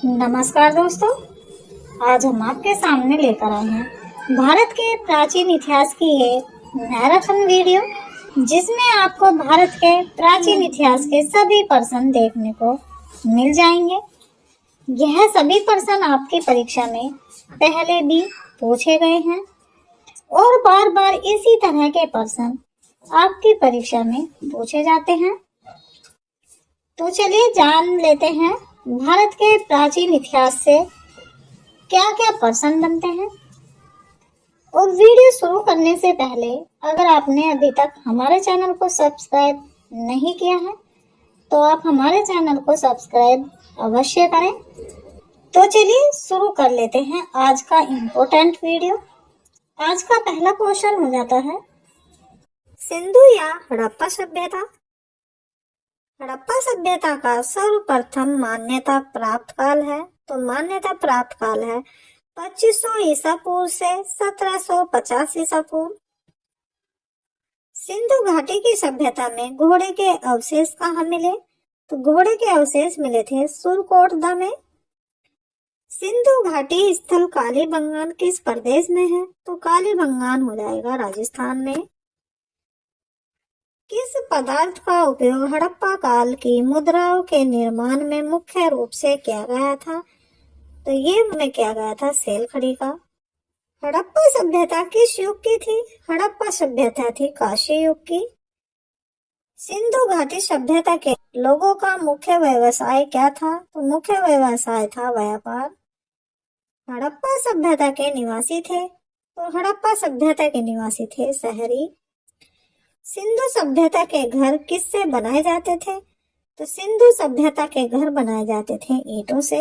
नमस्कार दोस्तों, आज हम आपके सामने लेकर आए हैं भारत के प्राचीन इतिहास की एक मैराथन वीडियो, जिसमें आपको भारत के प्राचीन इतिहास के सभी प्रश्न देखने को मिल जाएंगे। यह सभी प्रश्न आपकी परीक्षा में पहले भी पूछे गए हैं और बार बार इसी तरह के प्रश्न आपकी परीक्षा में पूछे जाते हैं। तो चलिए जान लेते हैं भारत के प्राचीन इतिहास से क्या क्या प्रश्न बनते हैं। और वीडियो शुरू करने से पहले अगर आपने अभी तक हमारे चैनल को सब्सक्राइब नहीं किया है तो आप हमारे चैनल को सब्सक्राइब अवश्य करें। तो चलिए शुरू कर लेते हैं आज का इम्पोर्टेंट वीडियो। आज का पहला क्वेश्चन हो जाता है, सिंधु या हड़प्पा सभ्यता। हड़प्पा सभ्यता का सर्वप्रथम मान्यता प्राप्त काल है, तो मान्यता प्राप्त काल है 2500 ईसा पूर्व से 1750 ईसा पूर्व। सिंधु घाटी की सभ्यता में घोड़े के अवशेष कहाँ मिले, तो घोड़े के अवशेष मिले थे सुरकोटदा में। सिंधु घाटी स्थल कालीबंगान किस प्रदेश में है, तो कालीबंगान हो जाएगा राजस्थान में। किस पदार्थ का उपयोग हड़प्पा काल की मुद्राओं के निर्माण में मुख्य रूप से किया गया था, तो ये में किया गया था सेल खड़ी का। हड़प्पा सभ्यता किस युग की थी, हड़प्पा सभ्यता थी काशी युग की। सिंधु घाटी सभ्यता के लोगों का मुख्य व्यवसाय क्या था, तो मुख्य व्यवसाय था व्यापार। हड़प्पा सभ्यता के निवासी थे, तो हड़प्पा सभ्यता के निवासी थे शहरी। सिंधु सभ्यता के घर किससे बनाए जाते थे, तो सिंधु सभ्यता के घर बनाए जाते थे ईंटों से।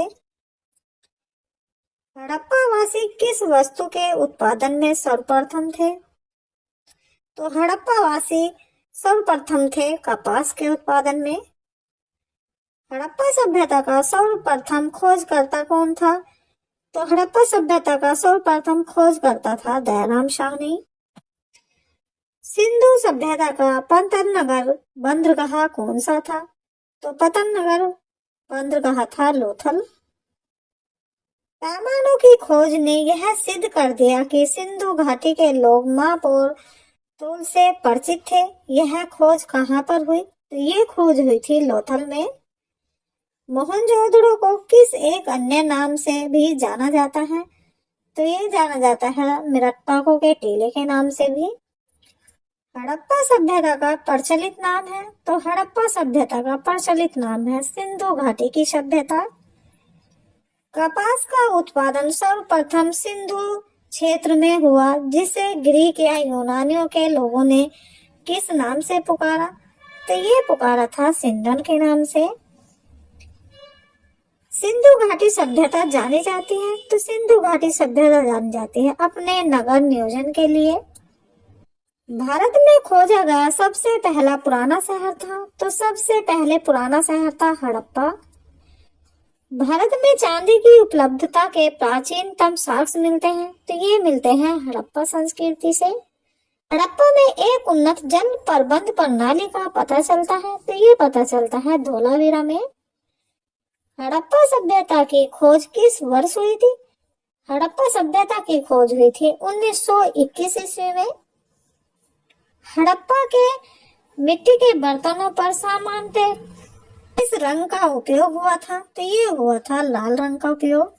हड़प्पावासी किस वस्तु के उत्पादन में सर्वप्रथम थे, तो हड़प्पावासी सर्वप्रथम थे कपास के उत्पादन में। हड़प्पा सभ्यता का सर्वप्रथम खोजकर्ता कौन था, तो हड़प्पा सभ्यता का सर्वप्रथम खोजकर्ता था दयाराम साहनी। सिंधु सभ्यता का पतन नगर बंदरगाह कौन सा था, तो पतन नगर बंदरगाह था लोथल। पैमानों की खोज ने यह सिद्ध कर दिया कि सिंधु घाटी के लोग माप और तोल से परिचित थे। यह खोज कहाँ पर हुई, तो ये खोज हुई थी लोथल में। मोहनजोदड़ो को किस एक अन्य नाम से भी जाना जाता है, तो ये जाना जाता है मिरक्काको के टीले के नाम से भी। हड़प्पा सभ्यता का प्रचलित नाम है, तो हड़प्पा सभ्यता का प्रचलित नाम है सिंधु घाटी की सभ्यता। कपास का उत्पादन सर्वप्रथम सिंधु क्षेत्र में हुआ, जिसे ग्रीक या यूनानियों के लोगों ने किस नाम से पुकारा, तो ये पुकारा था सिंडन के नाम से। सिंधु घाटी सभ्यता जानी जाती है, तो सिंधु घाटी सभ्यता जानी जाती है अपने नगर नियोजन के लिए। भारत में खोजा गया सबसे पहला पुराना शहर था, तो सबसे पहले पुराना शहर था हड़प्पा। भारत में चांदी की उपलब्धता के प्राचीनतम साक्ष्य मिलते हैं, तो ये मिलते हैं हड़प्पा संस्कृति से। हड़प्पा में एक उन्नत जल प्रबंध प्रणाली का पता चलता है, तो ये पता चलता है धोलावीरा में। हड़प्पा सभ्यता की खोज किस वर्ष हुई थी, हड़प्पा सभ्यता की खोज हुई थी 1921 ईस्वी में। हड़प्पा के मिट्टी के बर्तनों पर सामान्यतः किस रंग का उपयोग हुआ था, तो ये हुआ था लाल रंग का उपयोग।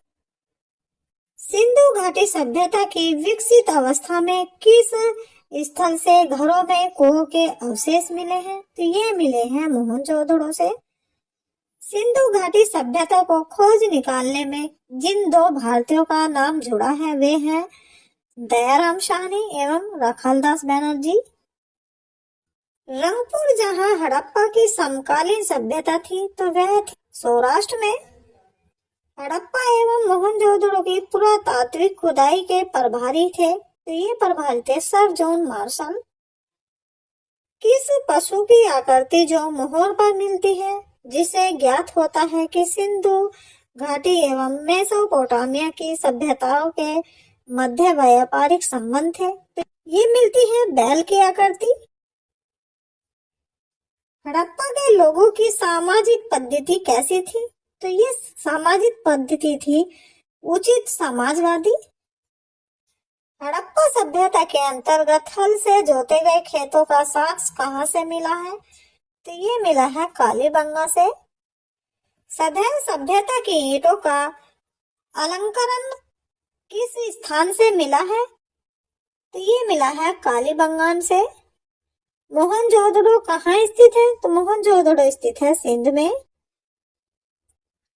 सिंधु घाटी सभ्यता की विकसित अवस्था में किस स्थल से घरों में कुओं के अवशेष मिले हैं, तो ये मिले हैं मोहनजोदड़ो से। सिंधु घाटी सभ्यता को खोज निकालने में जिन दो भारतीयों का नाम जुड़ा है वे हैं दयाराम साहनी एवं रखालदास बनर्जी। रंगपुर जहां हड़प्पा की समकालीन सभ्यता थी, तो वह थी सौराष्ट्र में। हड़प्पा एवं मोहनजोदड़ो की पुरातात्विक खुदाई के प्रभारी थे, तो ये प्रभारी थे सर जॉन मार्शल। किस पशु की आकृति जो मोहर पर मिलती है, जिसे ज्ञात होता है कि सिंधु घाटी एवं मेसोपोटामिया की सभ्यताओं के मध्य व्यापारिक संबंध थे, तो ये मिलती है बैल की आकृति। हड़प्पा के लोगों की सामाजिक पद्धति कैसी थी, तो ये सामाजिक पद्धति थी उचित समाजवादी। हड़प्पा सभ्यता के अंतर्गत हल से जोते गए खेतों का साक्ष्य कहाँ से मिला है? तो ये मिला है कालीबंगा से। सदैव सभ्यता की ईंटों का अलंकरण किस स्थान से मिला है? तो ये मिला है कालीबंगान से। मोहनजोदड़ो कहाँ स्थित है? तो मोहनजोदड़ो स्थित है सिंध में।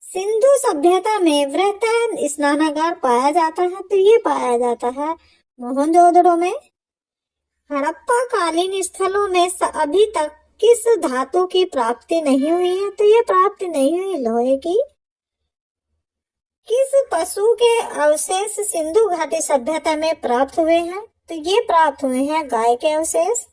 सिंधु सभ्यता में वृहत स्नानागार पाया जाता है, तो ये पाया जाता है मोहनजोदड़ो में। हड़प्पा कालीन स्थलों में अभी तक किस धातु की प्राप्ति नहीं हुई है? तो ये प्राप्ति नहीं हुई लोहे की। किस पशु के अवशेष सिंधु घाटी सभ्यता में प्राप्त हुए हैं? तो ये प्राप्त हुए हैं गाय के अवशेष।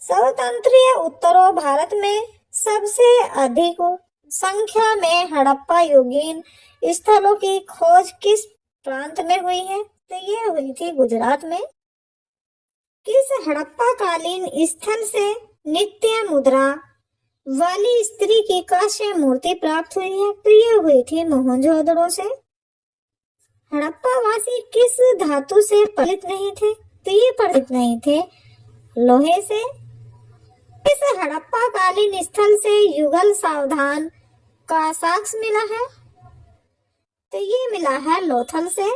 स्वतंत्रीय उत्तरो भारत में सबसे अधिक संख्या में हड़प्पा युगीन स्थलों की खोज किस प्रांत में हुई है? तो ये हुई थी गुजरात में। किस हड़प्पा कालीन स्थल से नित्य मुद्रा वाली स्त्री की कांस्य मूर्ति प्राप्त हुई है? तो ये हुई थी मोहनजोदड़ो से। हड़प्पा वासी किस धातु से परिचित नहीं थे? तो ये परिचित नहीं थे लोहे से। इस हड़प्पा कालीन स्थल से युगल सावधान का साक्ष्य मिला है? तो ये मिला है लोथल से।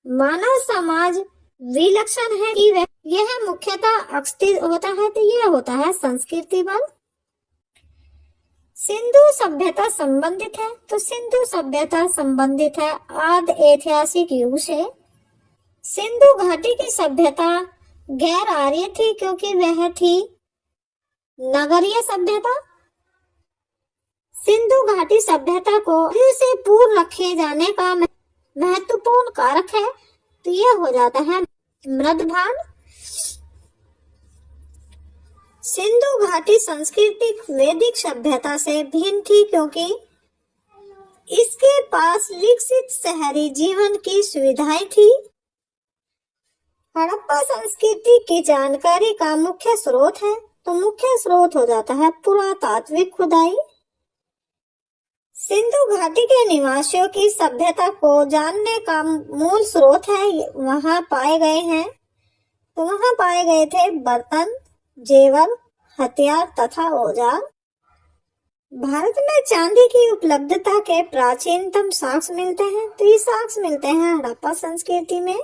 मानव समाज विलक्षण है कि यह मुख्यतः अस्थिर होता है, तो यह होता है संस्कृति बल। सिंधु सभ्यता संबंधित है, तो सिंधु सभ्यता संबंधित है आदि ऐतिहासिक युग से। सिंधु घाटी की सभ्यता गैर आर्य थी क्योंकि वह थी नगरीय सभ्यता। सिंधु घाटी सभ्यता को से पूर्व रखे जाने का महत्वपूर्ण कारक है, तो यह हो जाता है मृदभान। सिंधु घाटी संस्कृति वैदिक सभ्यता से भिन्न थी क्योंकि इसके पास विकसित शहरी जीवन की सुविधाएं थी। हड़प्पा संस्कृति की जानकारी का मुख्य स्रोत है, तो मुख्य स्रोत हो जाता है पुरातात्विक खुदाई। सिंधु घाटी के निवासियों की सभ्यता को जानने का मूल स्रोत है वहां पाए गए हैं, तो वहां पाए गए थे बर्तन, जेवर, हथियार तथा औजार। भारत में चांदी की उपलब्धता के प्राचीनतम साक्ष्य मिलते हैं, तो ये साक्ष्य मिलते हैं हड़प्पा संस्कृति में।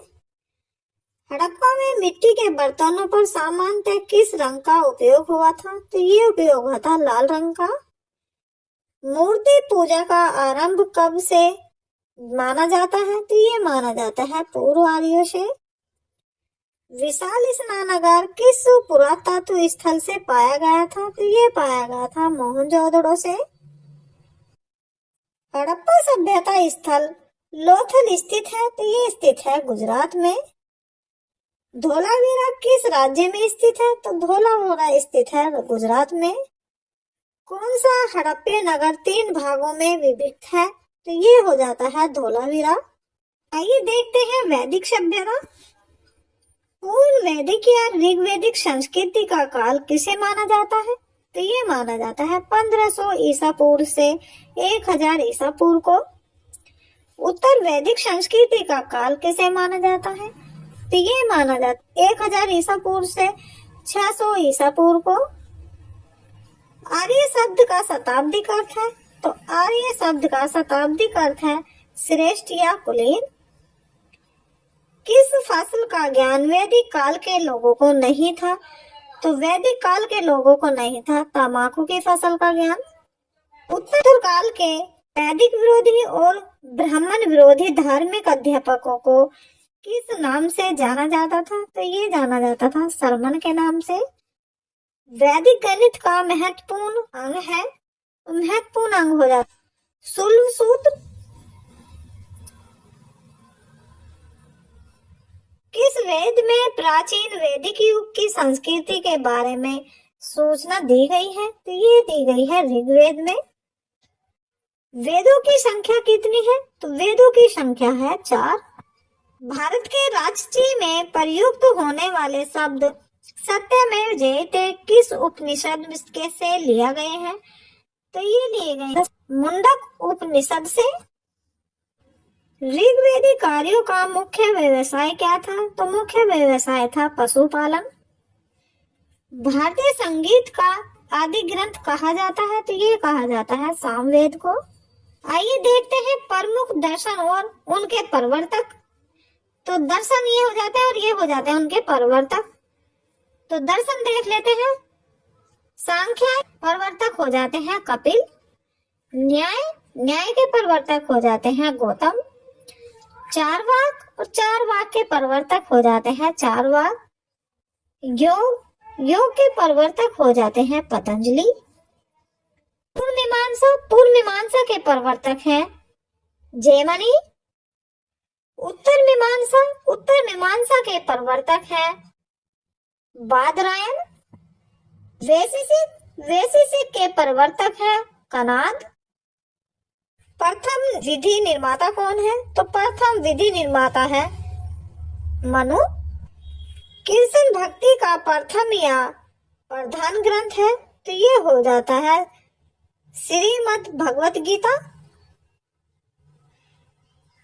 हड़प्पा में मिट्टी के बर्तनों पर सामान्यतः किस रंग का उपयोग हुआ था? तो ये उपयोग हुआ था लाल रंग का। मूर्ति पूजा का आरंभ कब से माना जाता है? तो ये माना जाता है पूर्व आर्यों से। विशाल स्नानागार किस पुरातत्व स्थल से पाया गया था? तो ये पाया गया था मोहनजोदड़ो से। हड़प्पा सभ्यता स्थल लोथल स्थित है, तो ये स्थित है गुजरात में। धोलावीरा किस राज्य में स्थित है? तो धोलावीरा स्थित है गुजरात में। कौन सा हड़प्पा नगर 3 भागों में विभक्त है? तो ये हो जाता है धोलावीरा। आइए देखते हैं वैदिक सभ्यता। पूर्व वैदिक या ऋग्वैदिक संस्कृति का काल किसे माना जाता है? तो ये माना जाता है 1500 ईसा पूर्व से 1000 ईसा पूर्व को। उत्तर वैदिक संस्कृति का काल किसे माना जाता है? तो ये माना जाता 1000 ईसा पूर्व से 600 ईसा पूर्व को। आर्य शब्द का शताब्दिक अर्थ है, तो आर्य शब्द का शताब्दिक अर्थ है श्रेष्ठ या कुलीन। किस फसल का ज्ञान वैदिक काल के लोगों को नहीं था? तो वैदिक काल के लोगों को नहीं था तंबाकू की फसल का ज्ञान। उत्तर काल के वैदिक विरोधी और ब्राह्मण विरोधी धार्मिक अध्यापकों को किस नाम से जाना जाता था? तो ये जाना जाता था सरमन के नाम से। वैदिक गणित का महत्वपूर्ण अंग है, महत्वपूर्ण अंग हो जाता शुल्ब सूत्र। किस वेद में प्राचीन वैदिक युग की संस्कृति के बारे में सूचना दी गई है? तो ये दी गई है ऋग्वेद में। वेदों की संख्या कितनी है? तो वेदों की संख्या है 4। भारत के राजची में प्रयुक्त होने वाले शब्द सत्यमेव जयते किस उपनिषद के से लिया गए हैं? तो ये लिए गए मुंडक उपनिषद से। ऋग्वेदी कार्यों का मुख्य व्यवसाय क्या था? तो मुख्य व्यवसाय था पशुपालन। भारतीय संगीत का आदि ग्रंथ कहा जाता है, तो ये कहा जाता है सामवेद को। आइए देखते हैं प्रमुख दर्शन और उनके प्रवर्तक। तो दर्शन ये हो जाते हैं और ये हो जाते हैं उनके प्रवर्तक। तो दर्शन देख लेते हैं। सांख्य प्रवर्तक हो जाते हैं कपिल। न्याय के प्रवर्तक हो जाते हैं गौतम। चारवाक के प्रवर्तक हो जाते हैं चारवाक। योग के प्रवर्तक हो जाते हैं पतंजलि। पूर्व मीमांसा के प्रवर्तक हैं जैमिनी। उत्तर मीमांसा के प्रवर्तक हैं बादरायण। वैशेषिक के प्रवर्तक हैं कनाद। प्रथम विधि निर्माता कौन है? तो प्रथम विधि निर्माता है मनु। कृष्ण भक्ति का प्रथम या प्रधान ग्रंथ है, तो ये हो जाता है श्रीमद् भगवत गीता।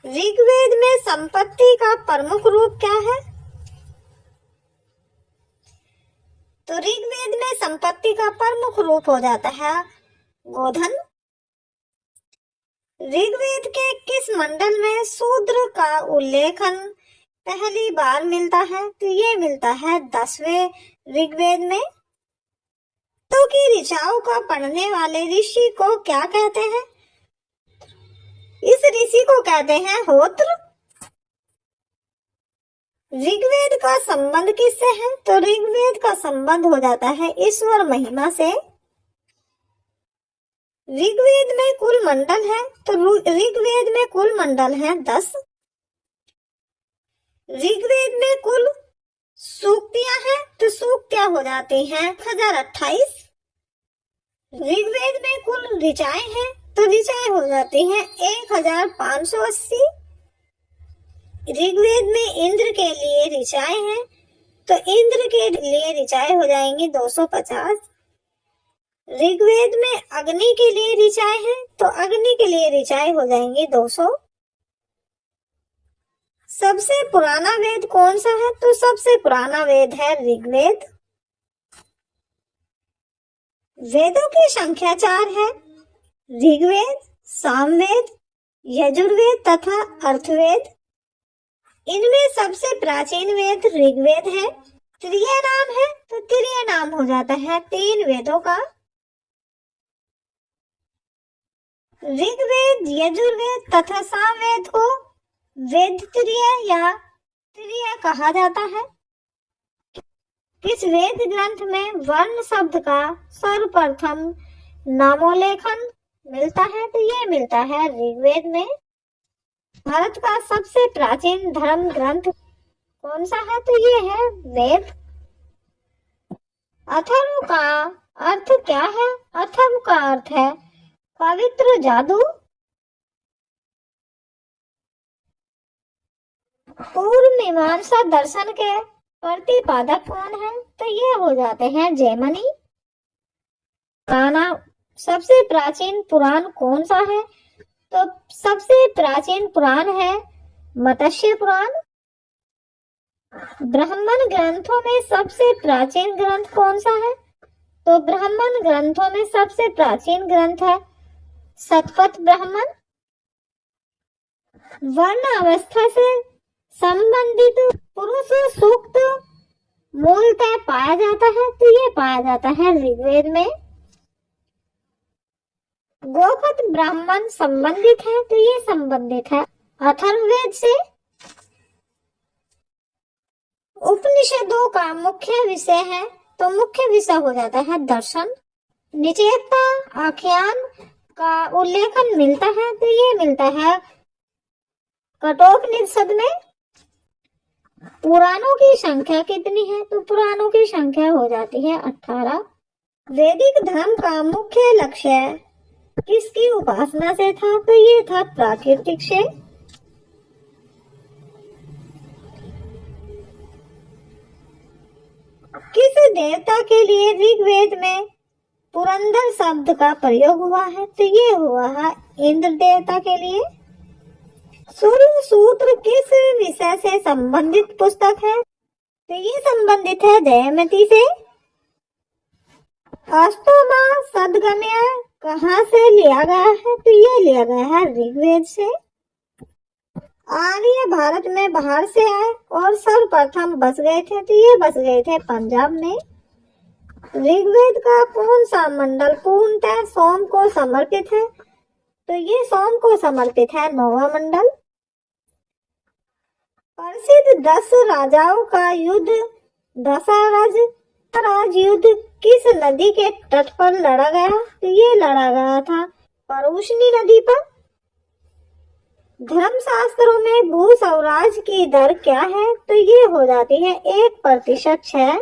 ऋग्वेद में संपत्ति का प्रमुख रूप क्या है? तो ऋग्वेद में संपत्ति का प्रमुख रूप हो जाता है गोधन। ऋग्वेद के किस मंडल में शूद्र का उल्लेखन पहली बार मिलता है? तो ये मिलता है 10वें ऋग्वेद में। तो की ऋचाओं का पढ़ने वाले ऋषि को क्या कहते हैं? इस ऋषि को कहते हैं होत्र। ऋग्वेद का संबंध किससे है? तो ऋग्वेद का संबंध हो जाता है ईश्वर महिमा से। ऋग्वेद में कुल मंडल है, तो ऋग्वेद में कुल मंडल है 10। ऋग्वेद में कुल सूक्तियां हैं, तो सूक्तियां हो जाती हैं 1028। ऋग्वेद में कुल ऋचाएं हैं, तो ऋचाएं हो जाती हैं 1580। ऋग्वेद में इंद्र के लिए ऋचाएं हैं, तो इंद्र के लिए ऋचाएं हो जाएंगी 250। ऋग्वेद में अग्नि के लिए ऋचाएं हैं, तो अग्नि के लिए ऋचाएं हो जाएंगी 200। सबसे पुराना वेद कौन सा है? तो सबसे पुराना वेद है ऋग्वेद। वेदों की संख्या 4 है। ऋग्वेद, सामवेद, यजुर्वेद तथा अर्थवेद। इनमें सबसे प्राचीन वेद ऋग्वेद है। त्रिय नाम है, तो त्रिय नाम हो जाता है 3 वेदों का। ऋग्वेद, यजुर्वेद तथा सामवेद को वेद त्रिय या त्रिय कहा जाता है। इस वेद ग्रंथ में वर्ण शब्द का सर्वप्रथम नामोल्लेखन मिलता है, तो ये मिलता है ऋग्वेद में। भारत का सबसे प्राचीन धर्म ग्रंथ कौन सा है? तो ये है वेद। अथर्व का अर्थ क्या है? अथर्व का अर्थ है पवित्र जादू। पूर्व मीमांसा दर्शन के प्रतिपादक कौन है? तो ये हो जाते हैं जैमिनी। सबसे प्राचीन पुराण कौन सा है? तो सबसे प्राचीन पुराण है मत्स्य पुराण। ब्राह्मण ग्रंथों में सबसे प्राचीन ग्रंथ कौन सा है? तो ब्राह्मण ग्रंथों में सबसे प्राचीन ग्रंथ है शतपथ ब्राह्मण। वर्ण अवस्था से संबंधित पुरुष सूक्त मूलतः पाया जाता है, तो ये पाया जाता है ऋग्वेद में। गोपद ब्राह्मण संबंधित है, तो ये संबंधित है अथर्ववेद से। उपनिषदों का मुख्य विषय है, तो मुख्य विषय हो जाता है दर्शन। निचेता आख्यान का उल्लेखन मिलता है, तो ये मिलता है कठोपनिषद में। पुराणों की संख्या कितनी है? तो पुराणों की संख्या हो जाती है 18। वैदिक धर्म का मुख्य लक्ष्य किसकी उपासना से था? तो ये था प्राकृतिक से। किस देवता के लिए ऋग्वेद में पुरंदर शब्द का प्रयोग हुआ है तो ये हुआ है इंद्र देवता के लिए। सूर्य सूत्र किस विषय से संबंधित पुस्तक है तो ये संबंधित है जयमती से। अष्टमा सदगम्य कहाँ से लिया गया है तो ये लिया गया है ऋग्वेद से। आर्य भारत में बाहर से आए और सर्वप्रथम बस गए थे तो ये बस गए थे पंजाब में। ऋग्वेद का कौन सा मंडल पूर्णतः सोम को समर्पित है तो ये सोम को समर्पित है 9वां मंडल। प्रसिद्ध 10 राजाओं का युद्ध दशरथ राज युद्ध किस नदी के तट पर लड़ा गया तो ये लड़ा गया था परूषणी नदी पर। धर्मशास्त्रों में भू स्वराज की दर क्या है तो ये हो जाती है 1% 6।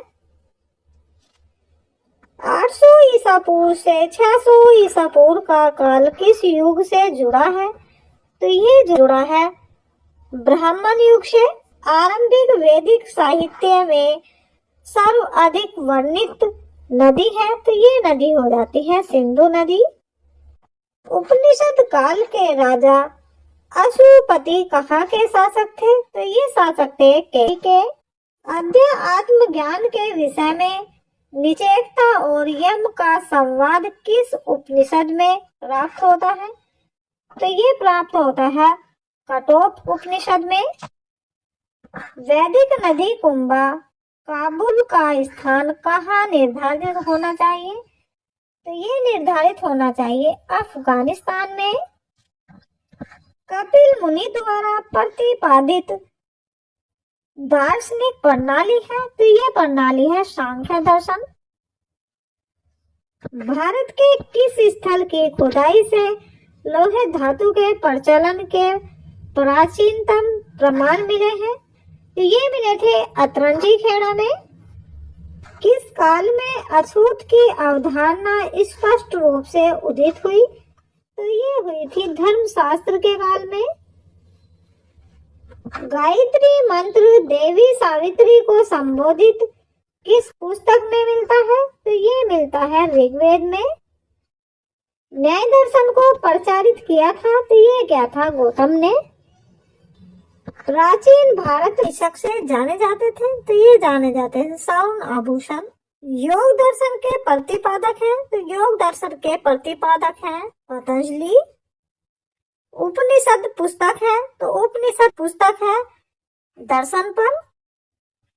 800 ईसा पूर्व से 600 ईसा पूर्व का काल किस युग से जुड़ा है तो ये जुड़ा है ब्राह्मण युग से। आरंभिक वैदिक साहित्य में सर्वाधिक वर्णित नदी है तो ये नदी हो जाती है सिंधु नदी। उपनिषद काल के राजा अशुपति कहाँ के शासक थे तो ये शासक थे के। अध्यात्म ज्ञान के विषय में निचेकता और यम का संवाद किस उपनिषद में प्राप्त होता है तो ये प्राप्त होता है कठोप उपनिषद में। वैदिक नदी कुंभा काबुल का स्थान कहाँ निर्धारित होना चाहिए तो ये निर्धारित होना चाहिए अफगानिस्तान में। कपिल मुनि द्वारा प्रतिपादित दार्शनिक प्रणाली है तो ये प्रणाली है सांख्य दर्शन। भारत के किस स्थल की खुदाई से लोहे धातु के प्रचलन के प्राचीनतम प्रमाण मिले हैं तो ये मिले थे अतरंजी खेड़ा में। किस काल में अछूत की अवधारणा स्पष्ट रूप से उदित हुई तो ये हुई थी धर्मशास्त्र के काल में। गायत्री मंत्र देवी सावित्री को संबोधित किस पुस्तक में मिलता है तो ये मिलता है ऋग्वेद में। न्याय दर्शन को प्रचारित किया था तो ये क्या था गौतम ने। प्राचीन भारत शिक्षक से जाने जाते थे तो ये जाने जाते थे साउन आभूषण। योग दर्शन के प्रतिपादक हैं तो योग दर्शन के प्रतिपादक हैं पतंजलि। उपनिषद पुस्तक है तो उपनिषद पुस्तक है दर्शन पर।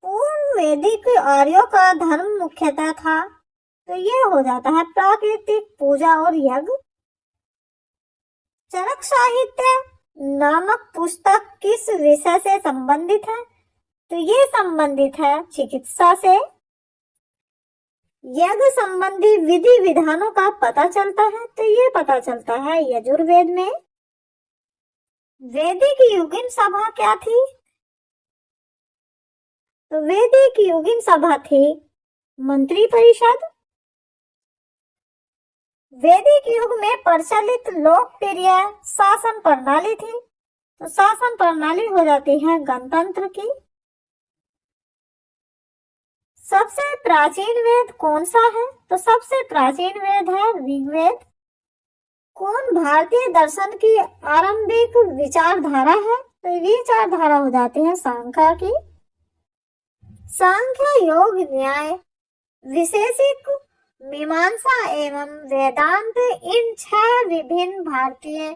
पूर्व वैदिक आर्यों का धर्म मुख्यतः था तो ये हो जाता है प्राकृतिक पूजा और यज्ञ। चरक साहित्य नामक पुस्तक किस विषय से संबंधित है तो ये संबंधित है चिकित्सा से। यज्ञ संबंधी विधि विधानों का पता चलता है तो ये पता चलता है यजुर्वेद में। वैदिक युगिन सभा क्या थी तो वैदिक युगिन सभा थी मंत्री परिषद। वैदिक युग में प्रचलित लोकप्रिय शासन प्रणाली थी तो शासन प्रणाली हो जाती है गणतंत्र की। सबसे प्राचीन वेद कौन सा है तो सबसे प्राचीन वेद है ऋग्वेद। कौन भारतीय दर्शन की आरंभिक विचारधारा है तो विचारधारा हो जाती है सांख्य की। सांख्य योग न्याय विशेषिक मीमांसा एवं वेदांत इन 6 विभिन्न भारतीय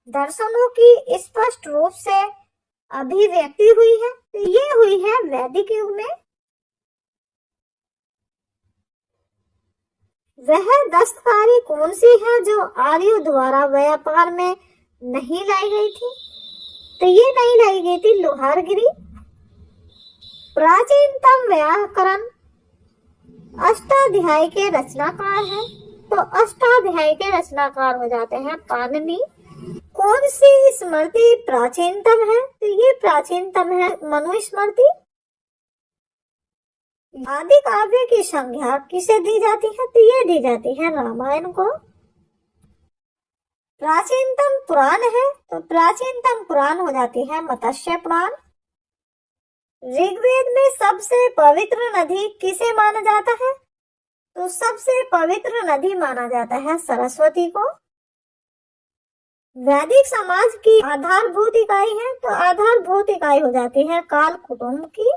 दर्शनों की स्पष्ट रूप से अभिव्यक्ति हुई है तो ये हुई है वैदिक युग में। वह दस्तकारी कौन सी है जो आर्यों द्वारा व्यापार में नहीं लाई गई थी तो ये नहीं लाई गई थी लोहारगिरी। प्राचीनतम व्याकरण अष्टाध्यायी के रचनाकार है तो अष्टाध्यायी के रचनाकार हो जाते हैं पाणिनि। कौन सी स्मृति प्राचीनतम है तो ये प्राचीनतम है मनुस्मृति। आदि काव्य की संज्ञा किसे दी जाती है तो ये दी जाती है रामायण को। प्राचीनतम पुराण है तो प्राचीनतम पुराण हो जाती है मत्स्य पुराण। ऋग्वेद में सबसे पवित्र नदी किसे माना जाता है तो सबसे पवित्र नदी माना जाता है सरस्वती को। वैदिक समाज की आधारभूत इकाई है, तो आधारभूत इकाई हो जाती है काल कुटुंब की।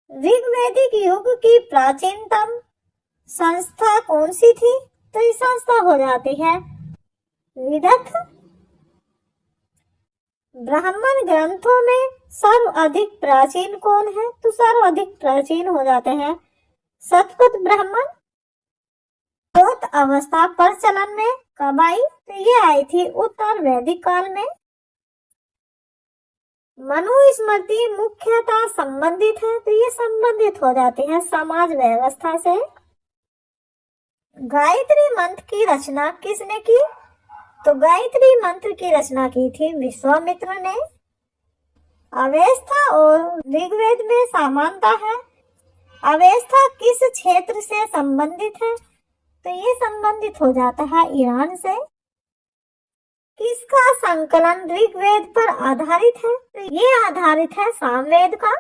ऋग्वैदिक युग की प्राचीनतम संस्था कौन सी थी? तो ये संस्था हो जाती है विदथ। ब्राह्मण ग्रंथों में सर्वाधिक प्राचीन कौन है? तो सर्वाधिक प्राचीन हो जाते हैं शतपथ ब्राह्मण। ग्रोथ अवस्था प्रचलन में कब आई? तो ये आई थी उत्तर वैदिक काल में। मनुस्मृति मुख्यतः संबंधित है, तो ये संबंधित हो जाती है समाज व्यवस्था से। गायत्री मंत्र की रचना किसने की? तो गायत्री मंत्र की रचना की थी विश्वामित्र ने। अवस्था और ऋग्वेद में समानता है। अवस्था किस क्षेत्र से संबंधित है? तो ये संबंधित हो जाता है ईरान से। किसका संकलन ऋग्वेद पर आधारित है? तो ये आधारित है सामवेद का।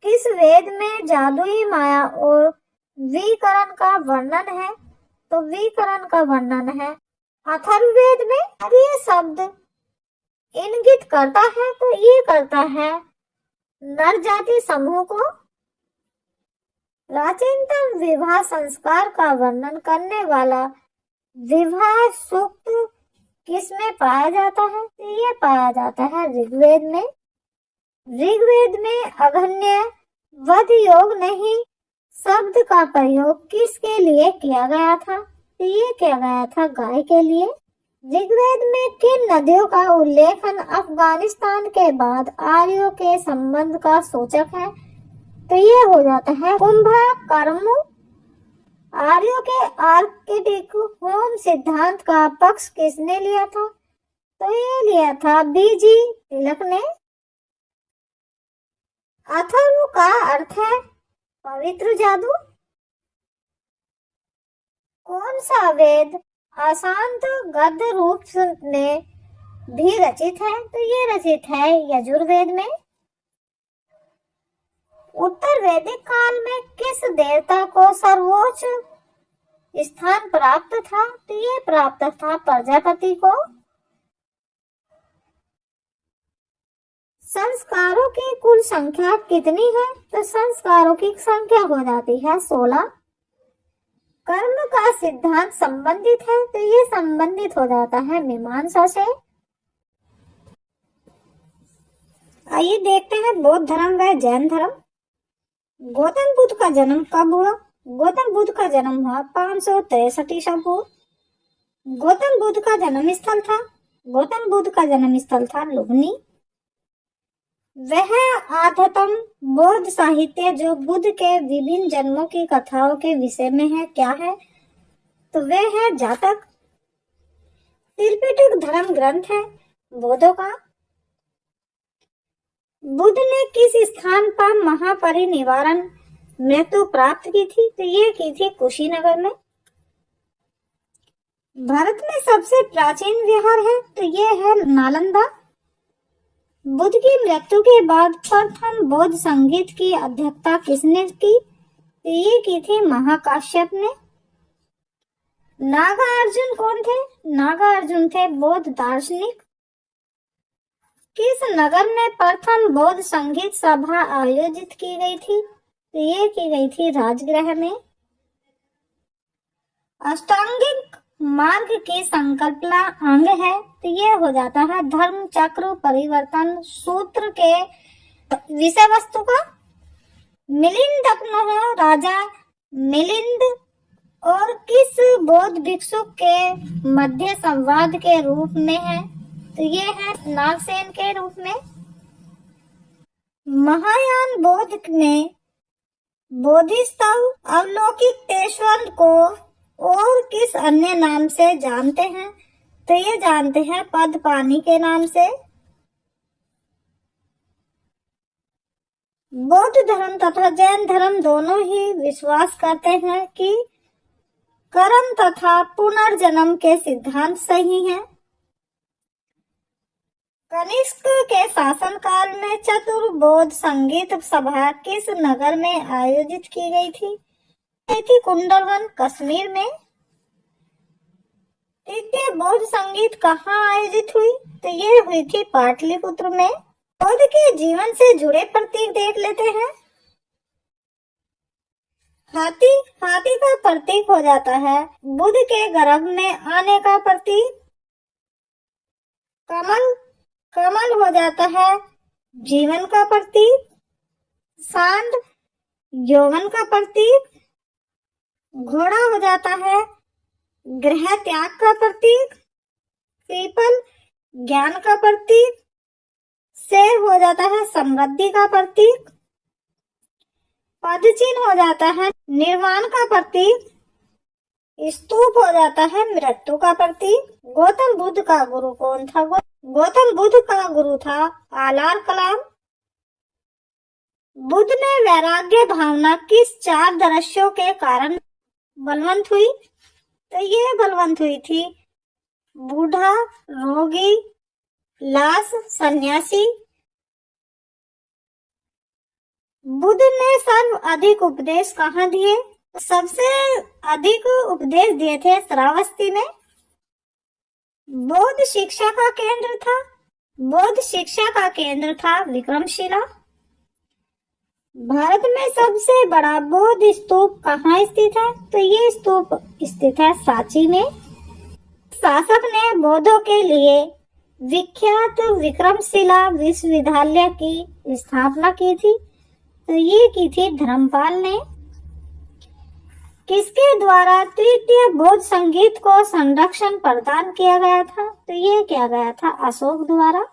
किस वेद में जादुई माया और विकरण का वर्णन है? तो विकरण का वर्णन है अथर्ववेद में। अब ये शब्द इंगित करता है, तो ये करता है नर जाति समूह को। प्राचीनतम विवाह संस्कार का वर्णन करने वाला विवाह सूक्त किसमें पाया जाता है? तो ये पाया जाता है ऋग्वेद में। ऋग्वेद में अघन्य वध योग नहीं शब्द का प्रयोग किसके लिए किया गया था? तो ये किया गया था गाय के लिए। ऋग्वेद में किन नदियों का उल्लेखन अफगानिस्तान के बाद आर्यों के संबंध का सूचक है? तो ये हो जाता है कुंभा कर्मु। आर्यों के आर्किटिक होम सिद्धांत का पक्ष किसने लिया था? तो ये लिया था बीजी तिलक ने। अथर्व का अर्थ है पवित्र जादू। कौन सा वेद अशांत गद्य रूप में भी रचित है? तो ये रचित है यजुर्वेद में। उत्तर वैदिक काल में किस देवता को सर्वोच्च स्थान प्राप्त था? तो ये प्राप्त था प्रजापति को। संस्कारों की कुल संख्या कितनी है? तो संस्कारों की संख्या हो जाती है 16। कर्म का सिद्धांत संबंधित है, तो ये संबंधित हो जाता है मीमांसा से। आइए देखते हैं बौद्ध धर्म व जैन धर्म। गौतम बुद्ध का जन्म कब हुआ? गौतम बुद्ध का जन्म हुआ 563 ईसा पूर्व। गौतम बुद्ध का जन्म स्थल था लुम्बिनी। वह आध्यात्म बौद्ध साहित्य जो बुद्ध के विभिन्न जन्मों की कथाओं के विषय में है क्या है? तो वह है जातक। त्रिपिटक धर्म ग्रंथ है बौद्धों का। बुद्ध ने किस स्थान पर महापरिनिर्वाण मृत्यु प्राप्त की थी? तो ये की थी कुशीनगर में। भारत में सबसे प्राचीन विहार है, तो ये है नालंदा। बुद्ध की मृत्यु के बाद प्रथम बौद्ध संगीत की अध्यक्षता किसने की? तो ये की थी महाकाश्यप ने। नागार्जुन कौन थे? नागार्जुन थे बौद्ध दार्शनिक। किस नगर में प्रथम बौद्ध संगीत सभा आयोजित की गई थी? तो ये की गई थी राजगृह में। अष्टांगिक मार्ग की संकल्पना अंग है, तो ये हो जाता है धर्म चक्र परिवर्तन सूत्र के विषय वस्तु का। मिलिंद राजा मिलिंद और किस बौद्ध भिक्षु के मध्य संवाद के रूप में है? तो ये है नागसेन के रूप में। महायान बौद्ध ने बोधिसत्व अवलोकितेश्वर को और किस अन्य नाम से जानते हैं? तो ये जानते हैं पद्मपाणि के नाम से। बौद्ध धर्म तथा जैन धर्म दोनों ही विश्वास करते हैं कि कर्म तथा पुनर्जन्म के सिद्धांत सही हैं। कनिष्क के शासनकाल में चतुर्बौद्ध संगीत सभा किस नगर में आयोजित की गई थी? ये थी कुंडलवन कश्मीर में। तृतीय बौद्ध संगीत कहाँ आयोजित हुई? तो ये हुई थी पाटलिपुत्र में। बौद्ध के जीवन से जुड़े प्रतीक देख लेते हैं। हाथी, हाथी का प्रतीक हो जाता है बुद्ध के गर्भ में आने का प्रतीक। कमल, कमल हो जाता है जीवन का प्रतीक। सांड, यौवन का प्रतीक। घोड़ा हो जाता है गृह त्याग का प्रतीक। पीपल, ज्ञान का प्रतीक। शेर हो जाता है समृद्धि का प्रतीक। पदचिन्ह हो जाता है निर्वाण का प्रतीक। स्तूप हो जाता है मृत्यु का प्रतीक। गौतम बुद्ध का गुरु कौन था? गौतम बुद्ध का गुरु था आलार कलाम। बुद्ध ने वैराग्य भावना किस 4 दृश्यों के कारण बलवंत हुई? तो ये बलवंत हुई थी बूढ़ा, रोगी, लाश, सन्यासी। बुद्ध ने सर्व अधिक उपदेश कहाँ दिए? सबसे अधिक उपदेश दिए थे श्रावस्ती में। बौद्ध शिक्षा का केंद्र था, बौद्ध शिक्षा का केंद्र था विक्रमशिला। भारत में सबसे बड़ा बौद्ध स्तूप कहाँ स्थित है? तो ये स्तूप स्थित है सांची में। शासक ने बौद्धों के लिए विख्यात विक्रमशिला विश्वविद्यालय की स्थापना की थी। तो ये की थी धर्मपाल ने। किसके द्वारा तृतीय बौद्ध संगीत को संरक्षण प्रदान किया गया था? तो ये किया गया था अशोक द्वारा।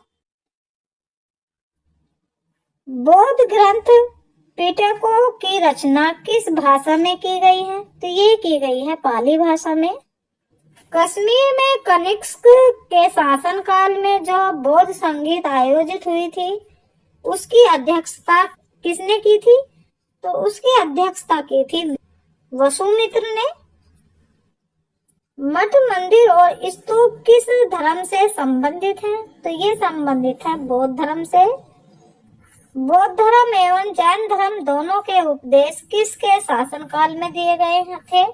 बौद्ध ग्रंथ पिटकों की रचना किस भाषा में की गई है? तो ये की गई है पाली भाषा में। कश्मीर में कनिष्क के शासन काल में जो बौद्ध संगीत आयोजित हुई थी उसकी अध्यक्षता किसने की थी? तो उसकी अध्यक्षता की थी वसुमित्र ने। मठ, मंदिर और स्तूप किस धर्म से संबंधित है? तो ये संबंधित है बौद्ध धर्म से। बौद्ध धर्म एवं जैन धर्म दोनों के उपदेश किसके शासनकाल में दिए गए थे?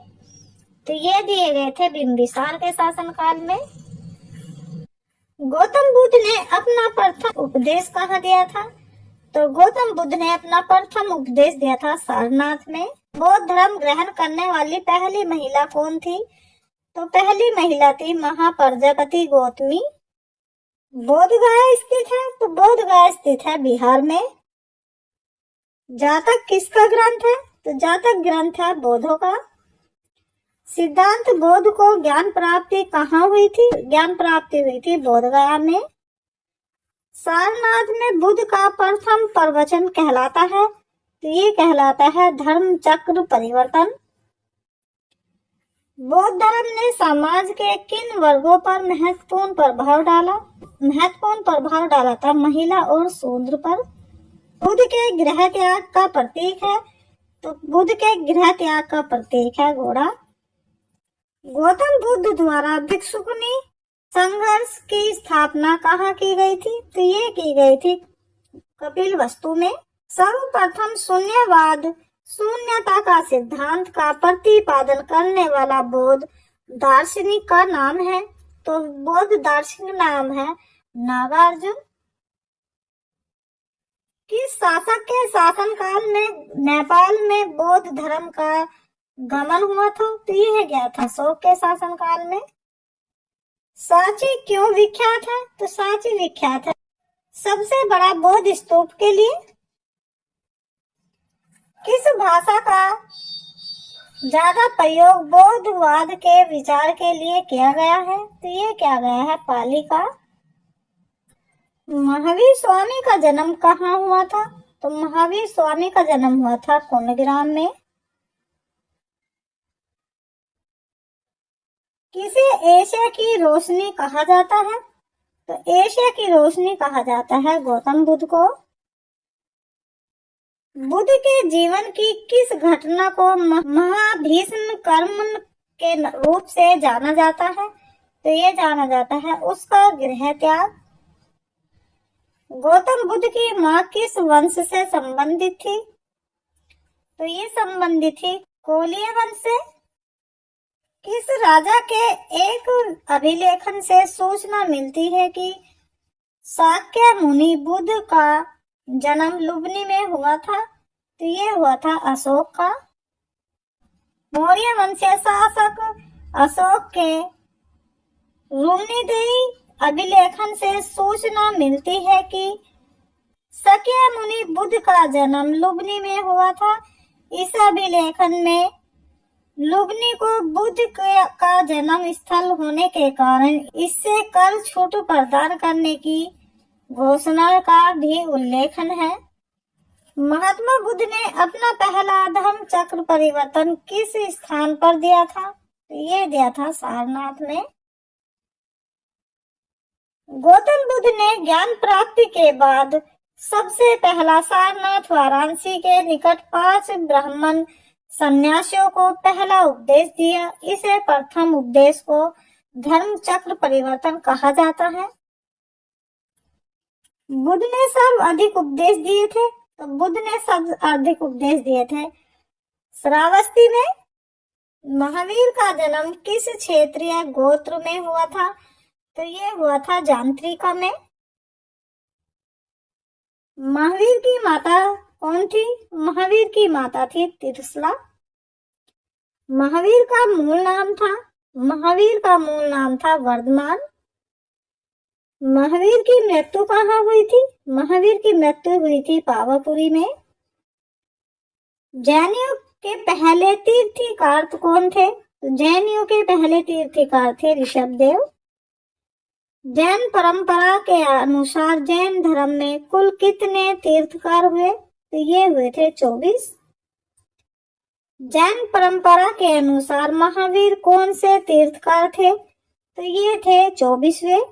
तो ये दिए गए थे बिंबिसार के शासनकाल में। गौतम बुद्ध ने अपना प्रथम उपदेश कहाँ दिया था? तो गौतम बुद्ध ने अपना प्रथम उपदेश दिया था सारनाथ में। बौद्ध धर्म ग्रहण करने वाली पहली महिला कौन थी? तो पहली महिला थी महाप्रजापति गौतमी। बोध गया स्थित है? तो बोध गया स्थित है बिहार में। जातक किसका ग्रंथ है? तो जातक ग्रंथ है बौद्धों का। सिद्धांत बौद्ध को ज्ञान प्राप्ति कहाँ हुई थी? ज्ञान प्राप्ति हुई थी बोध गया में। सारनाथ में बुद्ध का प्रथम प्रवचन कहलाता है? तो ये कहलाता है धर्म चक्र परिवर्तन। बौद्ध धर्म ने समाज के किन वर्गों पर महत्वपूर्ण प्रभाव डाला? महत्वपूर्ण प्रभाव डाला था महिला और शूद्र पर। बुद्ध के गृह त्याग का प्रतीक है? तो बुद्ध के गृह त्याग का प्रतीक है घोड़ा। गौतम बुद्ध द्वारा भिक्षुकनी संघर्ष की स्थापना कहाँ की गई थी? तो ये की गई थी कपिलवस्तु में। सर्वप्रथम शून्यवाद, शून्यता का सिद्धांत का प्रतिपादन करने वाला बौद्ध दार्शनिक का नाम है? तो बौद्ध दार्शनिक नाम है नागार्जुन। किस शासक के शासनकाल में नेपाल में बौद्ध धर्म का गमन हुआ था? तो यह गया था अशोक के शासनकाल में। सांची क्यों विख्यात है? तो सांची विख्यात है सबसे बड़ा बौद्ध स्तूप के लिए। किस भाषा का ज्यादा प्रयोग बौद्धवाद के विचार के लिए किया गया है? तो ये किया गया है पाली का। महावीर स्वामी का जन्म कहाँ हुआ था? तो महावीर स्वामी का जन्म हुआ था कुंडग्राम में। किसे एशिया की रोशनी कहा जाता है? तो एशिया की रोशनी कहा जाता है गौतम बुद्ध को। बुद्ध के जीवन की किस घटना को महाभीष्म कर्म के रूप से जाना जाता है? तो ये जाना जाता है उसका गृह त्याग। गौतम बुद्ध की माँ किस वंश से संबंधित थी? तो ये संबंधित थी कोलिय वंश से किस राजा के एक अभिलेखन से सूचना मिलती है कि शाक्य मुनि बुद्ध का जन्म लुम्बिनी में हुआ था? तो ये हुआ था अशोक का। मौर्य वंशीय शासक अशोक के लुम्बिनी अभिलेखन से सूचना मिलती है कि शाक्य मुनि बुद्ध का जन्म लुम्बिनी में हुआ था। इस अभिलेखन में लुम्बिनी को बुद्ध का जन्म स्थल होने के कारण इससे कर छूट प्रदान करने की घोषणा का भी उल्लेखन है। महात्मा बुद्ध ने अपना पहला धर्म चक्र परिवर्तन किस स्थान पर दिया था? ये दिया था सारनाथ में। गौतम बुद्ध ने ज्ञान प्राप्ति के बाद सबसे पहला सारनाथ वाराणसी के निकट 5 ब्राह्मण सन्यासियों को पहला उपदेश दिया। इसे प्रथम उपदेश को धर्म चक्र परिवर्तन कहा जाता है। बुद्ध ने सर्वाधिक उपदेश दिए थे, तो बुद्ध ने सर्वाधिक उपदेश दिए थे श्रावस्ती में। महावीर का जन्म किस क्षेत्रीय गोत्र में हुआ था? तो ये हुआ था जांत्रिका में। महावीर की माता कौन थी? महावीर की माता थी तिरसला। महावीर का मूल नाम था वर्धमान। महावीर की मृत्यु कहाँ हुई थी? महावीर की मृत्यु हुई थी पावापुरी में। जैनियों के पहले तीर्थीकार कौन थे? तो जैनियों के पहले तीर्थीकार थे ऋषभदेव। जैन परंपरा के अनुसार जैन धर्म में कुल कितने तीर्थकार हुए? तो ये हुए थे 24। जैन परंपरा के अनुसार महावीर कौन से तीर्थकार थे? तो ये थे 24वें।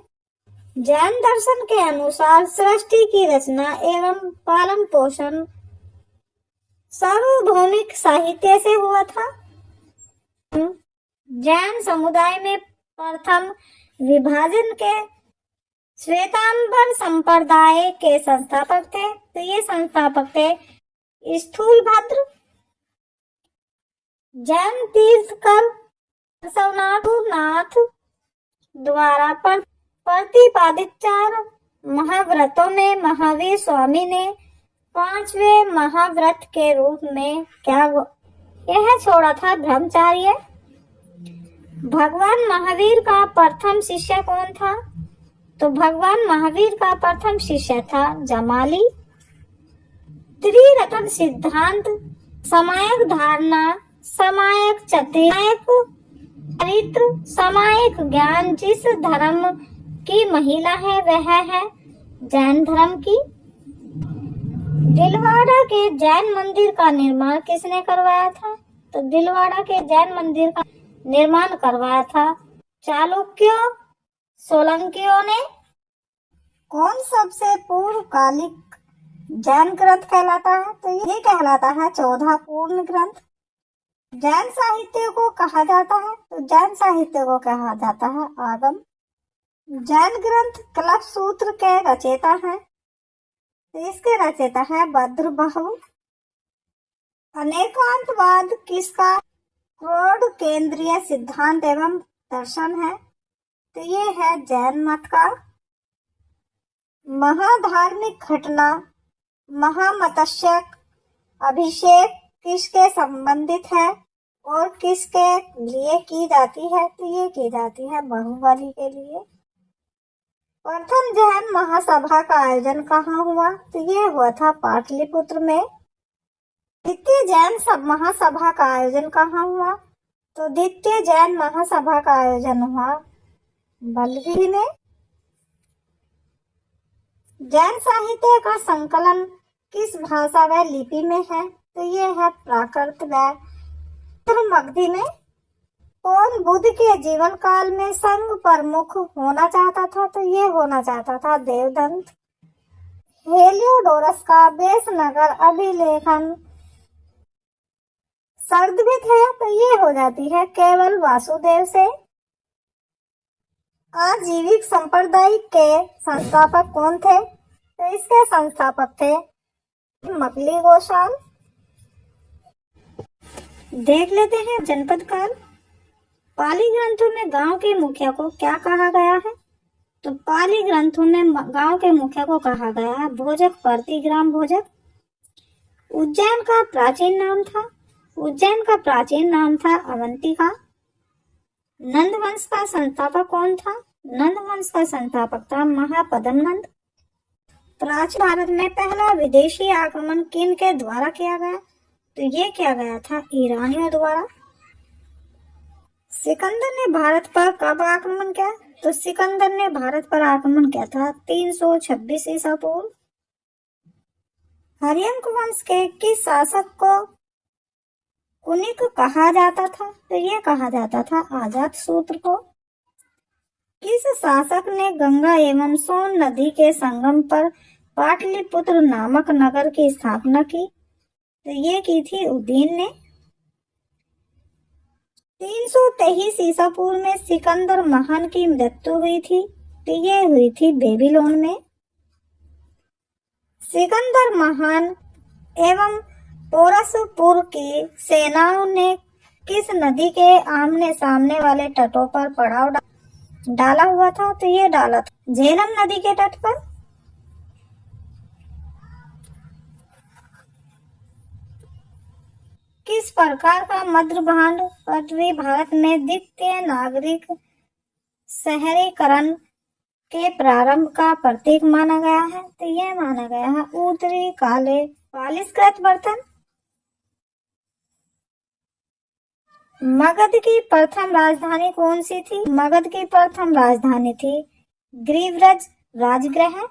जैन दर्शन के अनुसार सृष्टि की रचना एवं पालन पोषण सार्वभौमिक साहित्य से हुआ था। जैन समुदाय में प्रथम विभाजन के श्वेतांबर संप्रदाय के संस्थापक थे। तो ये संस्थापक थे स्थूलभद्र। जैन तीर्थकर नाथ द्वारा प्रतिपादित 4 महाव्रतों में महावीर स्वामी ने 5वें महाव्रत के रूप में क्या यह छोड़ा था? ब्रह्मचर्य। भगवान महावीर का प्रथम शिष्य कौन था? तो भगवान महावीर का प्रथम शिष्य था जमाली। त्रिरत्न सिद्धांत, समायक धारणा, समायक चरित्र, समायक ज्ञान जिस धर्म की महिला है वह है जैन धर्म की। दिलवाड़ा के जैन मंदिर का निर्माण किसने करवाया था? तो दिलवाड़ा के जैन मंदिर का निर्माण करवाया था चालुक्यों सोलंकियों ने। कौन सबसे पूर्वकालिक जैन ग्रंथ कहलाता है? तो ये कहलाता है 14 पूर्ण ग्रंथ। जैन साहित्य को कहा जाता है? तो जैन साहित्य को कहा जाता है आगम। जैन ग्रंथ कल्प सूत्र के रचयिता हैं। तो इसके रचयिता है भद्रबाहु। अनेकांतवाद किसका क्रोध केंद्रीय सिद्धांत एवं दर्शन है? तो ये है जैन मत का। महाधार्मिक घटना महामत्स्य अभिषेक किसके संबंधित है और किसके लिए की जाती है? तो ये की जाती है बाहुबली के लिए। प्रथम जैन महासभा का आयोजन कहाँ हुआ? तो ये हुआ था पाटलिपुत्र में। द्वितीय जैन महासभा का आयोजन कहाँ हुआ? तो द्वितीय जैन महासभा का आयोजन हुआ बलगी में। जैन साहित्य का संकलन किस भाषा व लिपि में है? तो ये है प्राकृत व मगधी में। कौन बुद्ध के जीवन काल में संघ प्रमुख होना चाहता था? तो ये होना चाहता था देवदंत। हेलियोडोरस का बेसनगर अभिलेखन सर्दभित है। तो ये हो जाती है केवल वासुदेव से। आजीविक संप्रदाय के संस्थापक कौन थे? तो इसके संस्थापक थे मकली गोशाल। देख लेते हैं जनपद काल। पाली ग्रंथों में गांव के मुखिया को क्या कहा गया है? तो पाली ग्रंथों में गांव के मुखिया को कहा गया है भोजक, प्रतिग्राम भोजक। उज्जैन का प्राचीन नाम था, उज्जैन का प्राचीन नाम था अवंतिका। नंद वंश का संस्थापक कौन था? नंद वंश का संस्थापक था महापद्म नंद। प्राचीन भारत में पहला विदेशी आक्रमण किन के द्वारा किया गया? तो ये किया गया था ईरानियों द्वारा। सिकंदर ने भारत पर कब आक्रमण किया? तो सिकंदर ने भारत पर आक्रमण किया था 326 ईसा पूर्व। हर्यंक वंश के किस शासक को कुनिक कहा जाता था? तो ये कहा जाता था अजातशत्रु को। किस शासक ने गंगा एवं सोन नदी के संगम पर पाटलिपुत्र नामक नगर की स्थापना की? तो ये की थी उदयन ने। 323 ईसा पूर्व में सिकंदर महान की मृत्यु हुई थी, तो ये हुई थी बेबीलोन में। सिकंदर महान एवं पोरसपुर की सेनाओं ने किस नदी के आमने सामने वाले तटों पर पड़ाव डाला हुआ था? तो ये डाला था झेलम नदी के तट पर। किस प्रकार का मध्य भांड पृथ्वी भारत में द्वितीय नागरिक शहरीकरण के प्रारंभ का प्रतीक माना गया है? तो यह माना गया है उत्तरी काले पालिशकृत बर्तन। मगध की प्रथम राजधानी कौन सी थी? मगध की प्रथम राजधानी थी ग्रीव्रज राजगृह।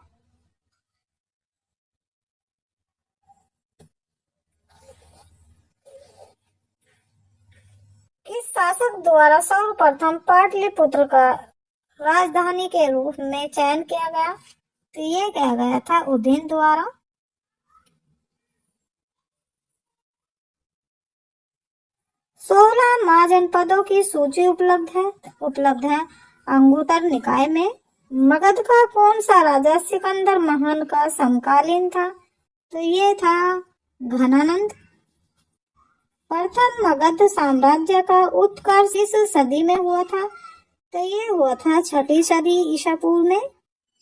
किस शासक द्वारा सर्वप्रथम पाटलिपुत्र का राजधानी के रूप में चयन किया गया? तो ये किया गया था उदयन द्वारा। 16 महाजनपदों की सूची उपलब्ध है अंगुत्तर निकाय में। मगध का कौन सा राजा सिकंदर महान का समकालीन था? तो ये था घनानंद। प्रथम मगध साम्राज्य का उत्कर्ष इस सदी में हुआ था? तो ये हुआ था 6ठी सदी ईसा पूर्व में।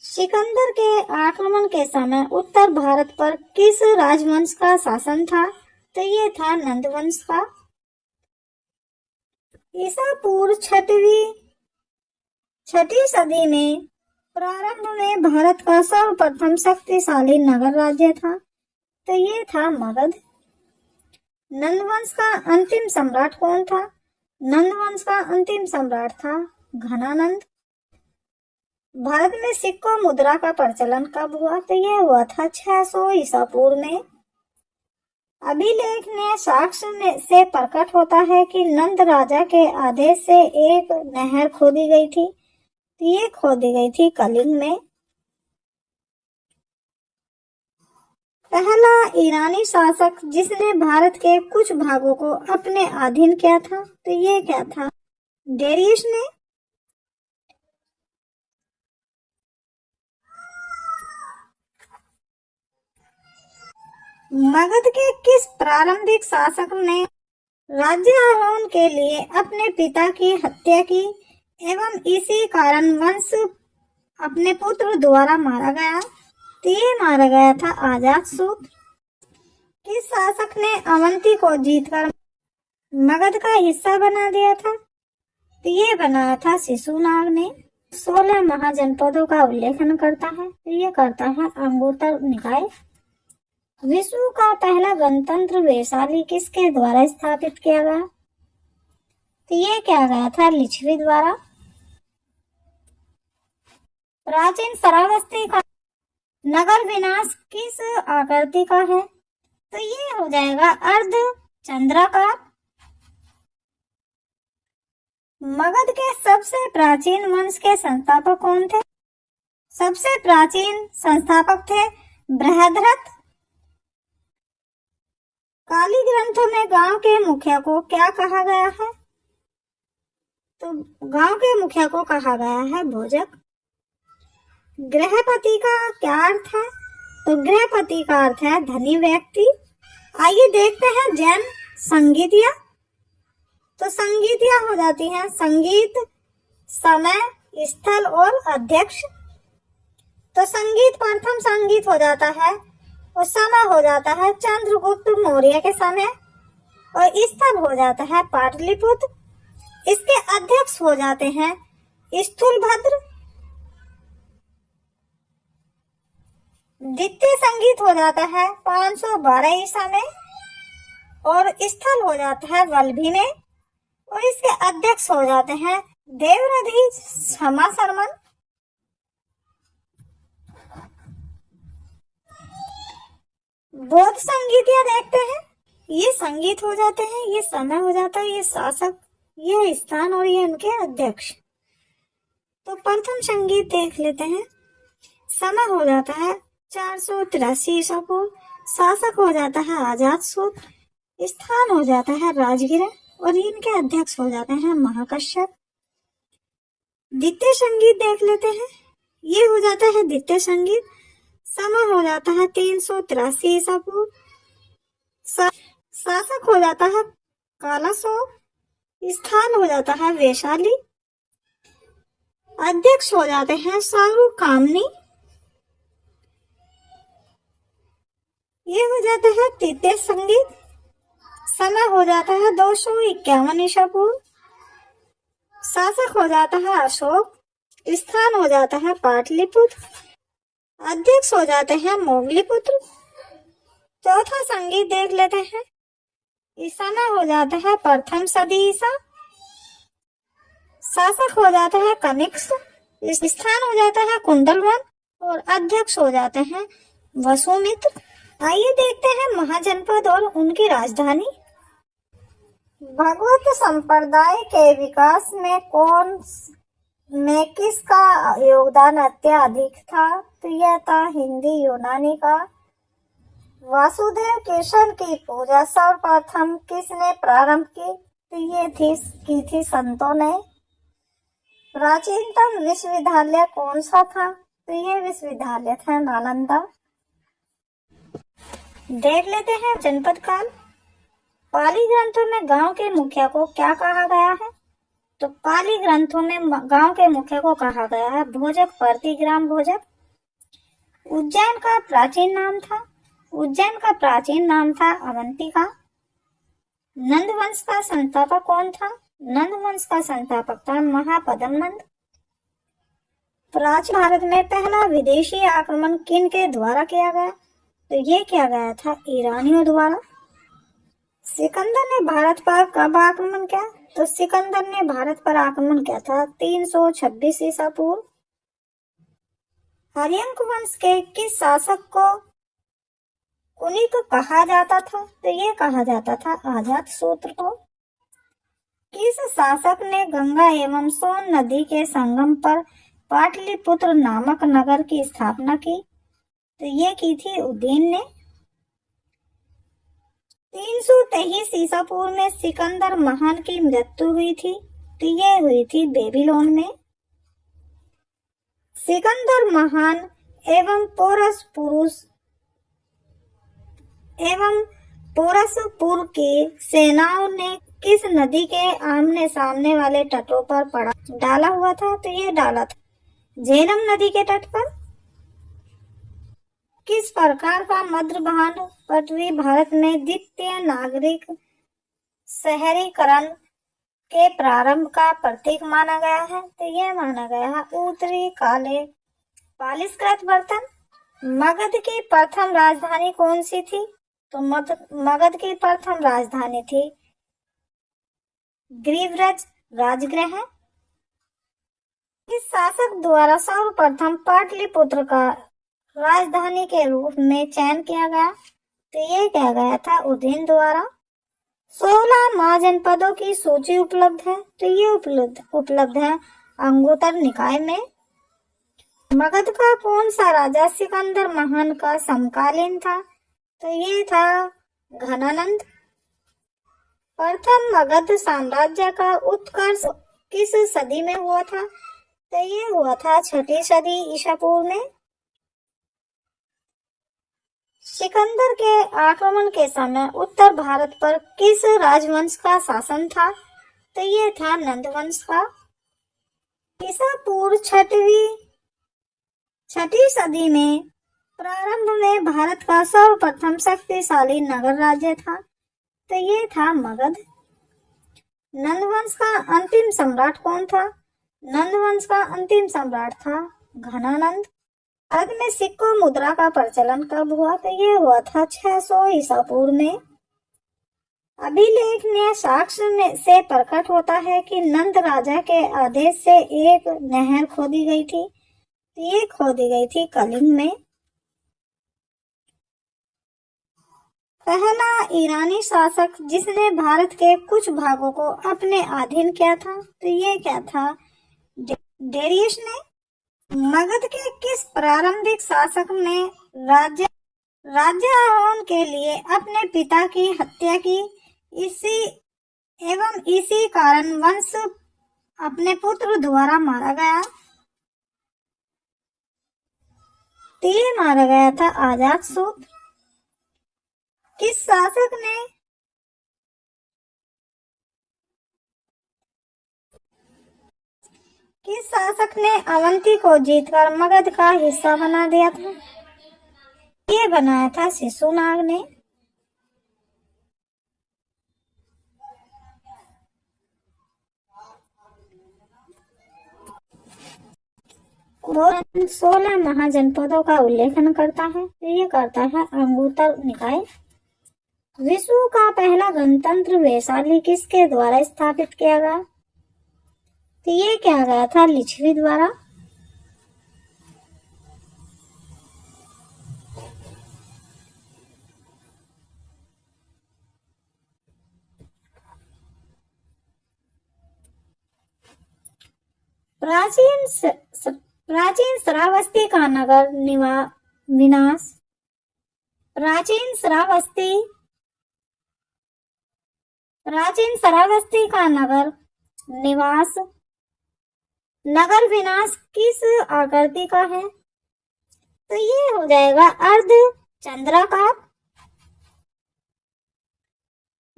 सिकंदर के आक्रमण के समय उत्तर भारत पर किस राजवंश का शासन था? तो ये था नंद वंश का। ईसा पूर्व 6ठी सदी में प्रारंभ में भारत का सर्वप्रथम शक्तिशाली नगर राज्य था, तो ये था मगध। नंदवंश का अंतिम सम्राट कौन था? नंदवंश का अंतिम सम्राट था घनानंद। भारत में सिक्कों मुद्रा का प्रचलन कब हुआ? तो यह हुआ था 600 ईसा पूर्व में। अभिलेख ने साक्ष्य से प्रकट होता है कि नंद राजा के आदेश से एक नहर खोदी गई थी, ये खोदी गई थी कलिंग में। पहला ईरानी शासक जिसने भारत के कुछ भागों को अपने अधीन किया था, तो ये क्या था? डेरियस ने। मगध के किस प्रारंभिक शासक ने राज्यारोहण के लिए अपने पिता की हत्या की एवं इसी कारण वंश अपने पुत्र द्वारा मारा गया? तो ये मारा गया था अजातशत्रु। किस शासक ने अवंती को जीतकर मगध का हिस्सा बना दिया था? तो ये बनाया था शिशुनाग ने। 16 महाजनपदों का उल्लेखन करता है, तो ये करता है अंगुत्तर निकाय। विश्व का पहला गणतंत्र वैशाली किसके द्वारा स्थापित किया गया? तो ये किया गया था लिच्छवी द्वारा। प्राचीन श्रावस्ती का नगर विनाश किस आकृति का है? तो ये हो जाएगा अर्ध चंद्राकार। मगध के सबसे प्राचीन वंश के संस्थापक कौन थे? सबसे प्राचीन संस्थापक थे बृहद्रथ। काली ग्रंथों में गांव के मुखिया को क्या कहा गया है? तो गांव के मुखिया को कहा गया है भोजक। गृहपति का क्या अर्थ है? तो गृहपति का अर्थ है धनी व्यक्ति। आइए देखते हैं जैन संगीतिया। तो संगीतियां हो जाती हैं संगीत, समय, स्थल और अध्यक्ष। तो संगीत प्रथम संगीत हो जाता है और समय हो जाता है चंद्रगुप्त मौर्य के समय और स्थल हो जाता है पाटलिपुत्र। इसके अध्यक्ष हो जाते हैं स्थूलभद्र। द्वितीय संगीत हो जाता है 512 ईसा में और स्थल हो जाता है वल्लभी में और इसके अध्यक्ष हो जाते हैं देवरधि क्षमा। बौद्ध संगीतियां देखते हैं। ये संगीत हो जाते हैं, ये समय हो जाता है, ये शासक, ये स्थान और ये उनके अध्यक्ष। तो प्रथम संगीत देख लेते हैं। समय हो जाता है 483 ईसा पूर्व, शासक हो जाता है अजातशत्रु, स्थान हो जाता है राजगिर और इनके अध्यक्ष हो जाते हैं महाकश्यप। द्वितीय संगीत देख लेते हैं। ये हो जाता है द्वितीय संगीत। समय हो जाता है 383 ईसा पूर्व, शासक हो जाता है कालासोक, स्थान हो जाता है वैशाली, अध्यक्ष हो जाते हैं शाहरुकामनी। ये हो जाता है तृतीय संगीत। समय हो जाता है 251 ईसा पूर्व, शासक हो जाता है अशोक, स्थान हो जाता है पाटलिपुत्र, अध्यक्ष हो जाते हैं मोगलीपुत्र। चौथा संगीत देख लेते हैं। इस समय हो जाता है प्रथम सदी ईसा, शासक हो जाता है कनिष्क, स्थान हो जाता है कुंडलवन और अध्यक्ष हो जाते हैं वसुमित्र। आइए देखते हैं महाजनपद और उनकी राजधानी। भगवत संप्रदाय के विकास में किसका योगदान अत्यधिक था? तो यह था हिंदी यूनानी का। वासुदेव कृष्ण की पूजा सर्वप्रथम किसने प्रारंभ की? तो ये की थी संतों ने। प्राचीनतम विश्वविद्यालय कौन सा था? तो ये विश्वविद्यालय था नालंदा। देख लेते हैं जनपद काल। पाली ग्रंथों में गांव के मुखिया को क्या कहा गया है? तो पाली ग्रंथों में गांव के मुखिया को कहा गया है भोजक, प्रतिग्राम भोजक। उज्जैन का प्राचीन नाम था अवंतिका। नंद वंश का संस्थापक कौन था? नंद वंश का संस्थापक था महापद्म नंद। प्राचीन भारत में पहला विदेशी आक्रमण किन के द्वारा किया गया? तो ये किया गया था ईरानियों द्वारा। सिकंदर ने भारत पर कब आक्रमण किया? तो सिकंदर ने भारत पर आक्रमण किया था 326 ईसा पूर्व। हर्यंक वंश के किस शासक को कुनिक कहा जाता था? तो ये कहा जाता था अजातशत्रु को। किस शासक ने गंगा एवं सोन नदी के संगम पर पाटलिपुत्र नामक नगर की स्थापना की? तो ये की थी उदयन ने। 323 ईसा पूर्व में सिकंदर महान की मृत्यु हुई थी। तो ये हुई थी बेबीलोन में। सिकंदर महान एवं पोरसपुर की सेनाओं ने किस नदी के आमने सामने वाले तटों पर डाला हुआ था? तो ये डाला था झेलम नदी के तट पर। किस प्रकार का मध्यभाग पटवी भारत में द्वितीय नागरिक शहरीकरण के प्रारंभ का प्रतीक माना गया है? तो यह माना गया है उत्तरी काले पालिशकृत बर्तन। मगध की प्रथम राजधानी कौन सी थी? तो मगध की प्रथम राजधानी थी ग्रीव्रज राजगृह। इस शासक द्वारा सर्वप्रथम पाटलिपुत्र का राजधानी के रूप में चयन किया गया? तो ये किया गया था उदयन द्वारा। 16 महाजनपदों की सूची उपलब्ध है। तो ये उपलब्ध है अंगुत्तर निकाय में। मगध का कौन सा राजा सिकंदर महान का समकालीन था? तो ये था घनानंद। प्रथम मगध साम्राज्य का उत्कर्ष किस सदी में हुआ था? तो ये हुआ था 6ठी सदी ईसा पूर्व में। सिकंदर के आक्रमण के समय उत्तर भारत पर किस राजवंश का शासन था? तो ये था नंद वंश का। ईसा पूर्व छठी सदी में प्रारंभ में भारत का सर्वप्रथम शक्तिशाली नगर राज्य था, तो ये था मगध। नंदवंश का अंतिम सम्राट कौन था? नंदवंश का अंतिम सम्राट था घनानंद। भारत में सिक्कों मुद्रा का प्रचलन कब हुआ? तो ये हुआ था 600 ईसा पूर्व में। अभिलेखनीय साक्ष्य से प्रकट होता है कि नंद राजा के आदेश से एक नहर खोदी गई थी। ये खोदी गई थी कलिंग में। पहला ईरानी शासक जिसने भारत के कुछ भागों को अपने अधीन किया था, तो ये क्या था? डेरियस ने। मगध के किस प्रारंभिक शासक ने राज्यारोहण के लिए अपने पिता की हत्या की? इसी कारण वंश अपने पुत्र द्वारा मारा गया। ये मारा गया था अजातशत्रु। किस शासक ने अवंती को जीतकर मगध का हिस्सा बना दिया था? ये बनाया था शिशुनाग ने। वो 16 महाजनपदों का उल्लेखन करता है, ये करता है अंगुत्तर निकाय। विश्व का पहला गणतंत्र वैशाली किसके द्वारा स्थापित किया गया? तो ये किया गया था लिच्छवी द्वारा। प्राचीन श्रावस्ती का नगर विनाश। प्राचीन श्रावस्ती का नगर विनाश किस आकृति का है? तो ये हो जाएगा अर्ध चंद्राकार।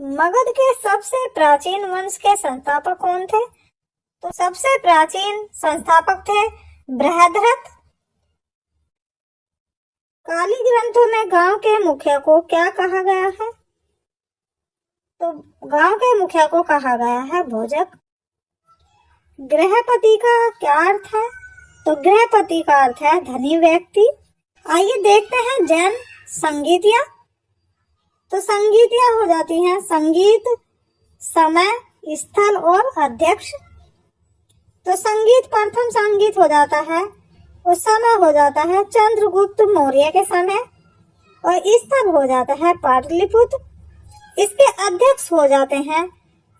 मगध के सबसे प्राचीन वंश के संस्थापक कौन थे? तो सबसे प्राचीन संस्थापक थे बृहद्रथ। काली ग्रंथों में गांव के मुखिया को क्या कहा गया है? तो गांव के मुखिया को कहा गया है भोजक। गृहपति का क्या अर्थ है? तो गृहपति का अर्थ है धनी व्यक्ति। आइए देखते हैं जैन संगीतियां। तो संगीतियां हो जाती हैं संगीत, समय, स्थल और अध्यक्ष। तो संगीत प्रथम संगीत हो जाता है, उस समय हो जाता है चंद्रगुप्त मौर्य के समय, और स्थल हो जाता है पाटलिपुत्र। इसके अध्यक्ष हो जाते हैं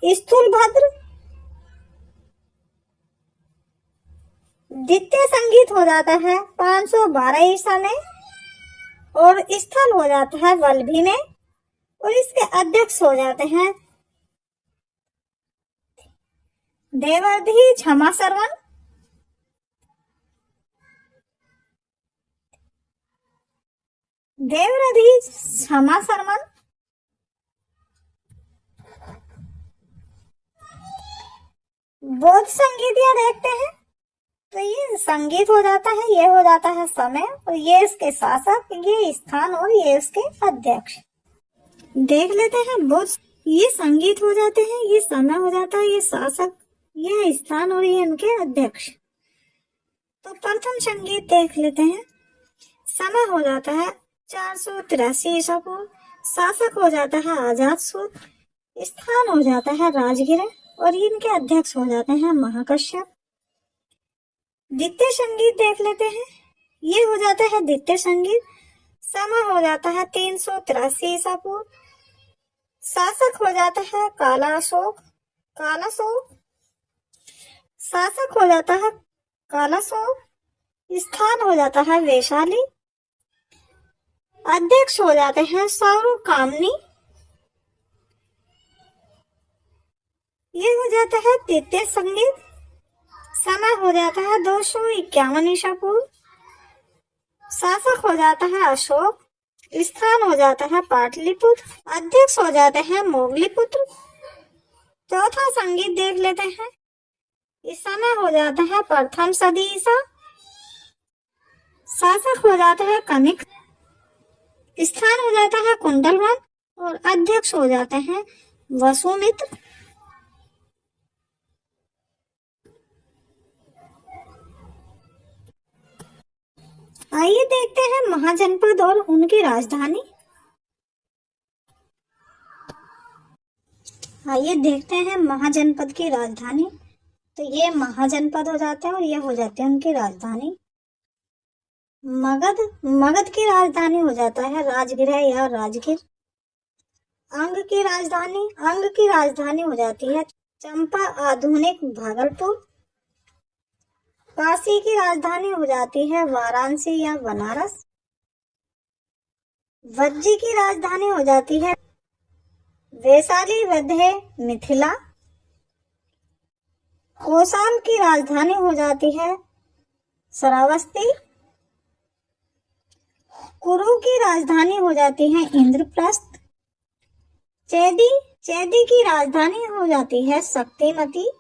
स्थूलभद्र। द्वितीय संगीत हो जाता है 512 ईसा में, और स्थल हो जाता है वल्लभी में, और इसके अध्यक्ष हो जाते हैं देवर्धि क्षमा सरवन। बौद्ध संगीतियां देखते हैं। तो ये संगीत हो जाता है, ये हो जाता है समय, और ये इसके शासक, ये स्थान, और ये इसके अध्यक्ष। देख लेते हैं बौद्ध। ये संगीत हो जाते हैं, ये समय हो जाता है, ये शासक, ये स्थान, और ये इनके अध्यक्ष। तो प्रथम संगीत देख लेते हैं। समय हो जाता है 483 ईसा पूर्व। शासक हो जाता है अजातशत्रु। स्थान हो जाता है राजगिर, और इनके अध्यक्ष हो जाते हैं महाकश्यप। द्वितीय संगीत देख लेते हैं। ये हो जाता है द्वितीय संगीत। समय हो जाता है 383 ईसा पूर्व। शासक हो जाता है कालाशोक। शासक हो जाता है कालाशोक। स्थान हो जाता है वैशाली। अध्यक्ष हो जाते हैं सौरकामनी। ये हो जाता है तृतीय संगीत। समय हो जाता है 251 ईसा पूर्व। शासक हो जाता है अशोक। स्थान हो जाता है पाटलिपुत्र। अध्यक्ष हो जाते हैं मोगलीपुत्र। चौथा संगीत देख लेते हैं। इस समय हो जाता है प्रथम सदी ईसा। शासक हो जाता है कनिष्क। स्थान हो जाता है कुंडलवन और अध्यक्ष हो जाते हैं वसुमित्र। आइए देखते हैं महाजनपद और उनकी राजधानी। आइए देखते हैं महाजनपद की राजधानी। तो ये महाजनपद हो जाते हैं और ये हो जाती है उनकी राजधानी। मगध की राजधानी हो जाता है राजगृह या राजगीर। अंग की राजधानी हो जाती है चंपा आधुनिक भागलपुर। काशी की राजधानी हो जाती है वाराणसी या बनारस। वज्जी की राजधानी हो जाती है वैशाली वध्य मिथिला। कोसाल की राजधानी हो जाती है श्रावस्ती। कुरु की राजधानी हो जाती है इंद्रप्रस्थ। चेदी की राजधानी हो जाती है शक्तिमती।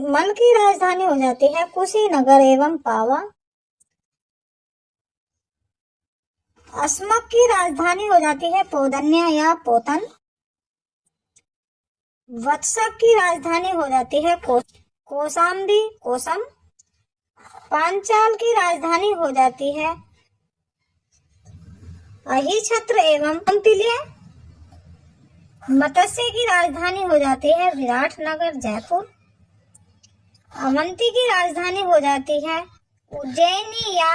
मल की राजधानी हो जाती है कुशीनगर एवं पावा। अस्मक की राजधानी हो जाती है पौधन्या या पोतन। वत्सक की राजधानी हो जाती है कोसम। पांचाल की राजधानी हो जाती है अहिछत्र एवं कौंपिल्य। मत्स्य की राजधानी हो जाती है विराटनगर जयपुर। अवंती की राजधानी हो जाती है उज्जैनी या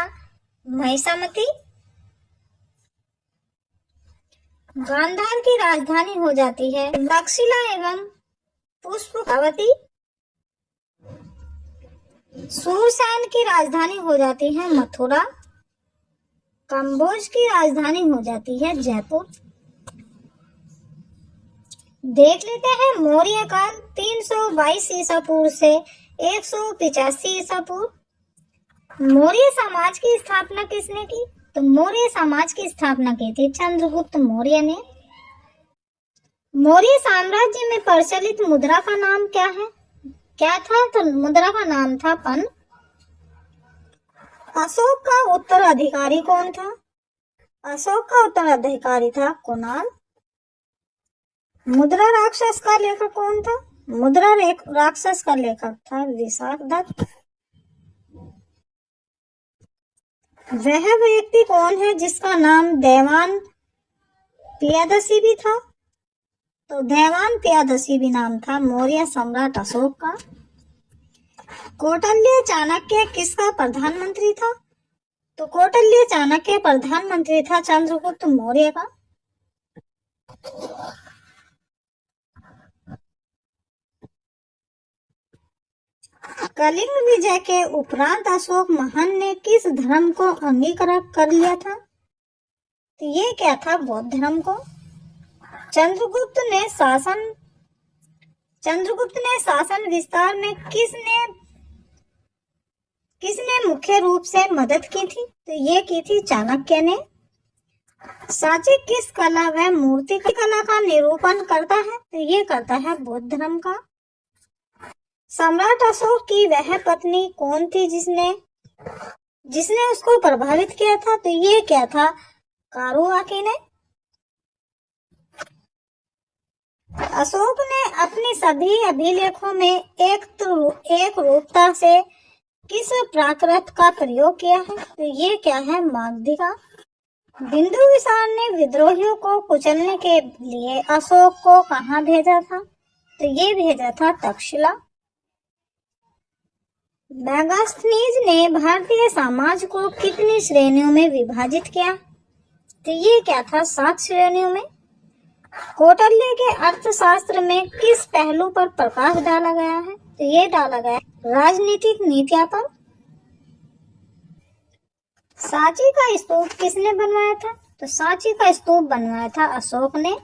महिषामती। गांधार की राजधानी हो जाती है तक्षशिला एवं पुष्पवती। सूरसेन की राजधानी हो जाती है मथुरा। कंबोज की राजधानी हो जाती है जयपुर। देख लेते हैं मौर्य काल 322 ईसा पूर्व से 185 ईसा पूर्व। मौर्य समाज की स्थापना किसने की? तो मौर्य समाज की स्थापना की थी चंद्रगुप्त मौर्य ने। मौर्य साम्राज्य में प्रचलित मुद्रा का नाम क्या था? तो मुद्रा का नाम था पन। अशोक का उत्तराधिकारी कौन था? अशोक का उत्तराधिकारी था कुणाल। मुद्रा राक्षस का लेखक कौन था? मुद्रा राक्षस का लेखक था विशाखदत्त। वह व्यक्ति कौन है जिसका नाम देवान प्रियदर्शी भी था? तो देवान प्रियदर्शी भी नाम था मौर्य सम्राट अशोक का। कौटिल्य चाणक्य किसका प्रधानमंत्री था? तो कौटिल्य चाणक्य प्रधानमंत्री था चंद्रगुप्त मौर्य का। कलिंग विजय के उपरांत अशोक महान ने किस धर्म को अंगीकार कर लिया था? तो ये क्या था? बौद्ध धर्म को। चंद्रगुप्त ने शासन विस्तार में किसने मुख्य रूप से मदद की थी? तो ये की थी चाणक्य ने। सांची किस कला व मूर्ति की कला का निरूपण करता है? तो ये करता है बौद्ध धर्म का। सम्राट अशोक की वह पत्नी कौन थी जिसने उसको प्रभावित किया था? तो ये क्या था? कारुआकी ने। अशोक ने अपनी सभी अभिलेखों में एक रूपता से किस प्राकृत का प्रयोग किया है? तो ये क्या है? मागधी। बिंदुसार ने विद्रोहियों को कुचलने के लिए अशोक को कहाँ भेजा था? तो ये भेजा था तक्षशिला। मेगास्थनीज ने भारतीय समाज को कितनी श्रेणियों में विभाजित किया? तो ये क्या था? 7 श्रेणियों में। कौटिल्य के अर्थशास्त्र में किस पहलू पर प्रकाश डाला गया है? तो ये डाला गया राजनीतिक नीतियां पर। सांची का स्तूप किसने बनवाया था? तो सांची का स्तूप बनवाया था अशोक ने।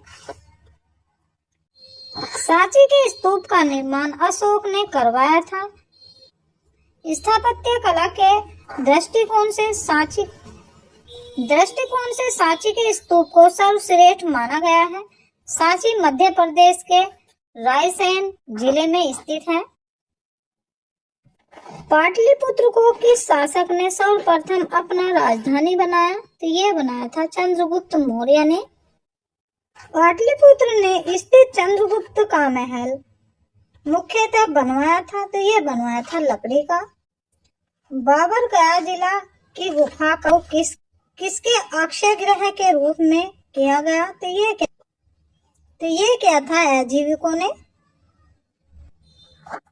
सांची के स्तूप का निर्माण अशोक ने करवाया था। स्थापत्य कला के दृष्टिकोण से सांची के स्तूप को सर्वश्रेष्ठ माना गया है। सांची मध्य प्रदेश के रायसेन जिले में स्थित है। पाटलिपुत्र को किस शासक ने सर्वप्रथम अपना राजधानी बनाया? तो ये बनाया था चंद्रगुप्त मौर्य ने। पाटलिपुत्र ने स्थित चंद्रगुप्त का महल मुख्यतः बनवाया था, तो ये बनवाया था लकड़ी का। बाबर गया जिला की गुफा को किसके अक्षय गृह के रूप में किया गया? तो ये क्या था आजीविकों ने।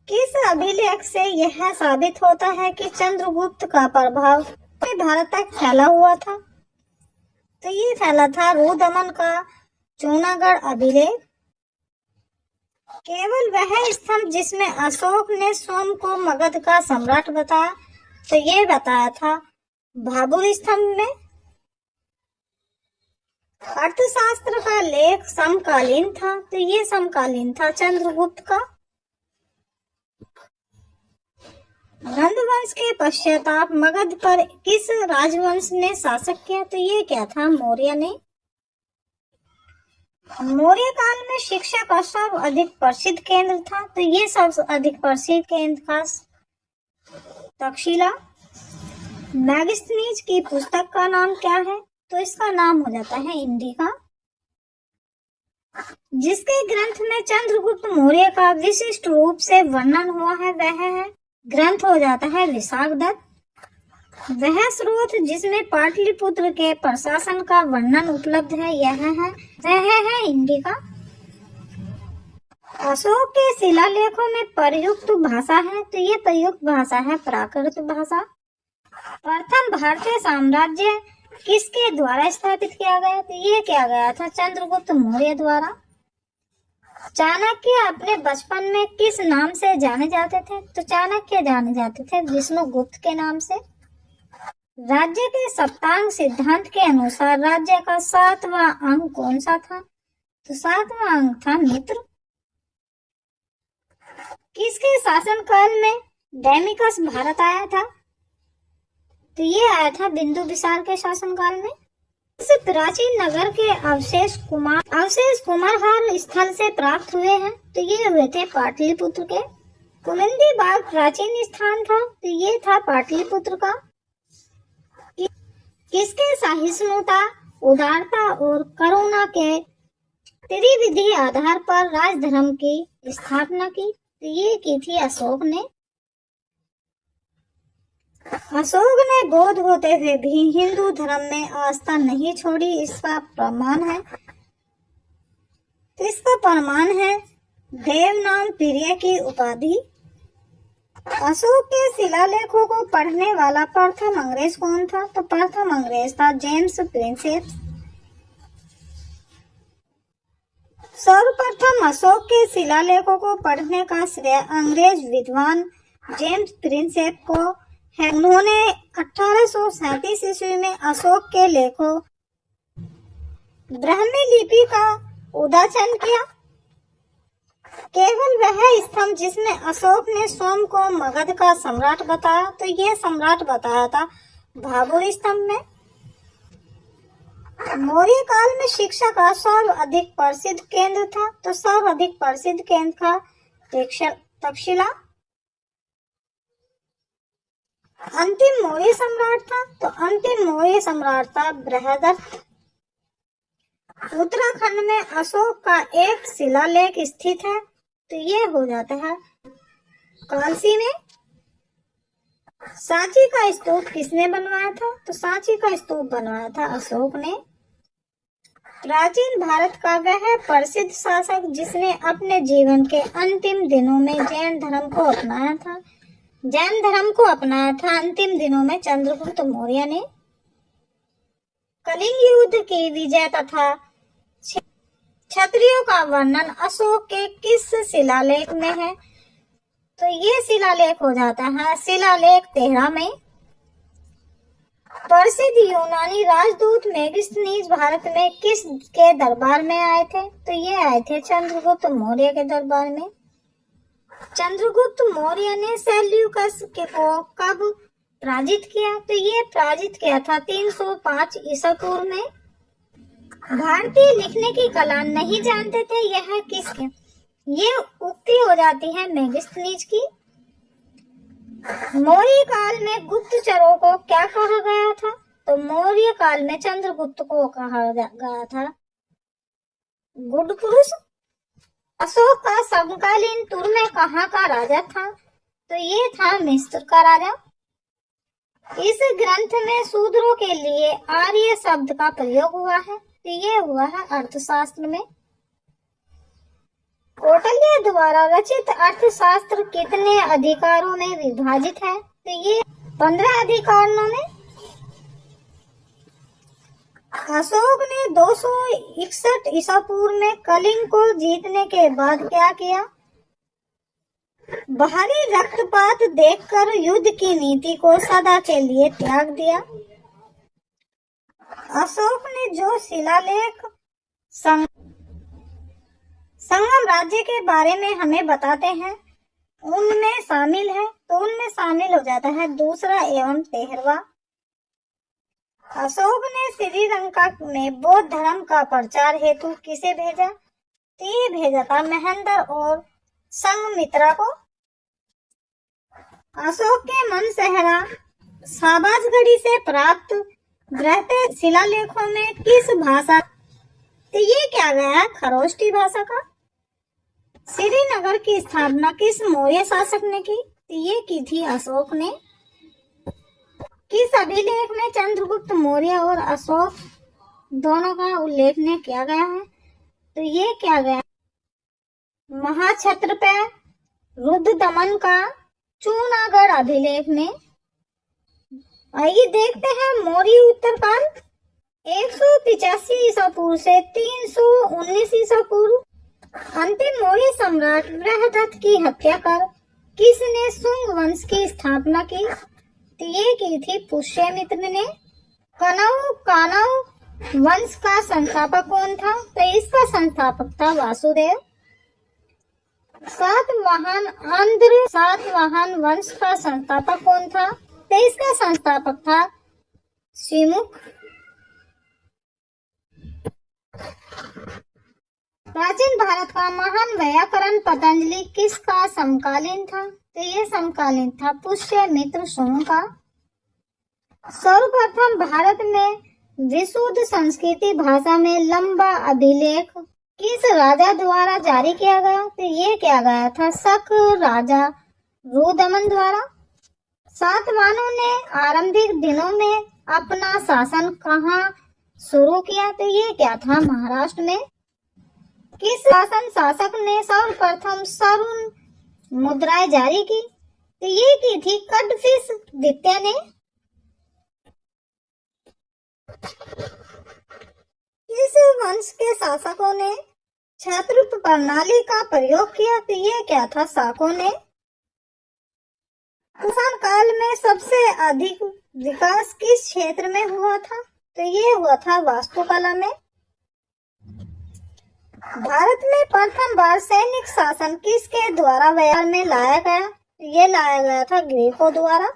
किस अभिलेख से यह साबित होता है कि चंद्रगुप्त का प्रभाव भारत तक फैला हुआ था? तो ये फैला था रुदमन का जूनागढ़ अभिलेख। केवल वह स्तंभ जिसमें अशोक ने स्वयं को मगध का सम्राट बताया, तो ये बताया था भाभुर स्तंभ में। अर्थशास्त्र का लेख समकालीन था, तो ये समकालीन था चंद्रगुप्त का। गंधवंश के पश्चाताप मगध पर किस राजवंश ने शासन किया? तो ये क्या था? मौर्य ने। मौर्य काल में शिक्षा का सर्वाधिक प्रसिद्ध केंद्र था, तो ये सबसे अधिक प्रसिद्ध केंद्र था तक्षशिला। मैगस्थनीज की पुस्तक का नाम क्या है? तो इसका नाम हो जाता है इंडिका। जिसके ग्रंथ में चंद्रगुप्त मौर्य का विशिष्ट रूप से वर्णन हुआ है वह है ग्रंथ हो जाता है विशाखदत्त। वह स्रोत जिसमें पाटलिपुत्र के प्रशासन का वर्णन उपलब्ध है वह है इंडिका। अशोक के शिलालेखों में प्रयुक्त भाषा है, तो ये प्रयुक्त भाषा है प्राकृत भाषा। प्रथम भारतीय साम्राज्य किसके द्वारा स्थापित किया गया? तो ये किया गया था चंद्रगुप्त मौर्य द्वारा। चाणक्य अपने बचपन में किस नाम से जाने जाते थे? तो चाणक्य जाने जाते थे विष्णुगुप्त के नाम से। राज्य के सप्तांग सिद्धांत के अनुसार राज्य का 7वां अंग कौन सा था? तो 7वां अंग था मित्र। किसके शासनकाल में डैमिकस भारत आया था? तो ये आया था बिंदुसार के शासनकाल में। इस प्राचीन नगर के अवशेष कुमारहार स्थल से प्राप्त हुए हैं, तो ये हुए थे पाटलिपुत्र के। कुलिंदी बाग प्राचीन स्थान था, तो ये था पाटलिपुत्र का। किसके सहिष्णुता, उदारता और करुणा के त्रिविधि आधार पर राजधर्म की स्थापना की? तो ये की थी अशोक ने। अशोक ने बौद्ध होते हुए भी हिंदू धर्म में आस्था नहीं छोड़ी, इसका प्रमाण है देवनाम प्रिय की उपाधि। अशोक के शिलालेखों को पढ़ने वाला प्रथम अंग्रेज कौन था? तो प्रथम अंग्रेज था जेम्स प्रिंसेप। सर्वप्रथम अशोक के शिलालेखों को पढ़ने का श्रेय अंग्रेज विद्वान जेम्स प्रिंसेप को है। उन्होंने 1837 ईस्वी में अशोक के लेखों ब्राह्मी लिपि का उदाचन किया। केवल वह स्तंभ जिसमें अशोक ने स्वयं को मगध का सम्राट बताया, तो यह सम्राट बताया था भाभुर स्तंभ में। मौर्य काल में शिक्षा का सर्वाधिक प्रसिद्ध केंद्र था, तो सर्वाधिक प्रसिद्ध केंद्र था तक्षशिला। अंतिम मौर्य सम्राट था, तो अंतिम मौर्य सम्राट था बृहदत्त। उत्तराखंड में अशोक का एक शिलालेख स्थित है, तो ये हो जाता है कालसी में। सांची का स्तूप किसने बनवाया था? तो सांची का स्तूप बनवाया था अशोक ने। प्राचीन भारत का वह प्रसिद्ध शासक जिसने अपने जीवन के अंतिम दिनों में जैन धर्म को अपनाया था अंतिम दिनों में चंद्रगुप्त मौर्य ने। कलिंग युद्ध की विजय तथा क्षत्रियों का वर्णन अशोक के किस शिलालेख में है? तो ये शिलालेख हो जाता है शिलालेख 13 में। प्रसिद्ध यूनानी राजदूत मेगिस्थनीज भारत में किस के दरबार में आए थे? तो ये आए थे चंद्रगुप्त मौर्य के दरबार में। चंद्रगुप्त मौर्य ने सेल्यूकस को कब पराजित किया? तो ये पराजित किया था 305 ईसा पूर्व में। भारतीय लिखने की कला नहीं जानते थे, यह किसके? ये उक्ति हो जाती है मेगास्थनीज की। मौर्य काल में गुप्तचरों को क्या कहा गया था? तो मौर्य काल में चंद्रगुप्त को कहा गया था गुड पुरुष। अशोक का समकालीन तुर्मे कहाँ का राजा था? तो ये था मिस्र का राजा। इस ग्रंथ में शूद्रों के लिए आर्य शब्द का प्रयोग हुआ है, तो ये हुआ है अर्थशास्त्र में। कौटिल्य द्वारा रचित अर्थशास्त्र कितने अधिकारों में विभाजित है? तो ये 15 अधिकारों में। अशोक ने 261 ईसा पूर्व में कलिंग को जीतने के बाद क्या किया? बाहरी रक्तपात देखकर युद्ध की नीति को सदा के लिए त्याग दिया। अशोक ने जो शिलालेख संगम राज्य के बारे में हमें बताते हैं उनमें शामिल है, तो उनमें शामिल हो जाता है दूसरा एवं 13वां। अशोक ने श्रीलंका में बौद्ध धर्म का प्रचार हेतु किसे भेजा? तो ये भेजा था महेंद्र और संघमित्रा को। अशोक के मनसहरा शाबाशगढ़ी से प्राप्त बृहत शिलालेखों में किस भाषा? तो ये क्या गया है? खरोष्टी भाषा का। श्रीनगर की स्थापना किस मौर्य शासक ने की? तो ये की थी अशोक ने। किस अभिलेख में चंद्रगुप्त मौर्य और अशोक दोनों का उल्लेख ने किया गया है? तो ये क्या गया? महाक्षत्रप रुद्रदमन का चूनागढ़ अभिलेख में। आइए देखते हैं मौर्य उत्तरकाल 185 ईसा पूर्व से 319 ईसा पूर्व। अंतिम मौर्य सम्राट बृहदत्त की हत्या कर किसने शुंग वंश की स्थापना की? तो ये की थी पुष्यमित्र ने। कानव वंश का संस्थापक कौन था? तो इसका संस्थापक था वासुदेव। सातवाहन वंश का संस्थापक कौन था? तो इसका संस्थापक था शिमुख। प्राचीन भारत का महान व्याकरण पतंजलि किसका समकालीन था? तो ये समकालीन था पुष्यमित्र शुंग का। सर्वप्रथम भारत में विशुद्ध संस्कृति भाषा में लंबा अभिलेख किस राजा द्वारा जारी किया गया? तो ये किया गया था शक राजा रुद्रदमन द्वारा। सातवाहनों ने आरंभिक दिनों में अपना शासन कहाँ शुरू किया? तो ये क्या था? महाराष्ट्र में। किस शासक ने सर्वप्रथम स्वर्ण मुद्राएं जारी की? तो ये की थी कड़फिस द्वितीय ने। किस वंश के शासकों ने क्षत्रप प्रणाली का प्रयोग किया? तो ये क्या था? शाकों ने। कुषाण काल में सबसे अधिक विकास किस क्षेत्र में हुआ था? तो ये हुआ था वास्तुकला में। भारत में प्रथम बार सैनिक शासन किसके द्वारा व्यवहार में लाया गया? ये लाया गया था ग्रीकों द्वारा।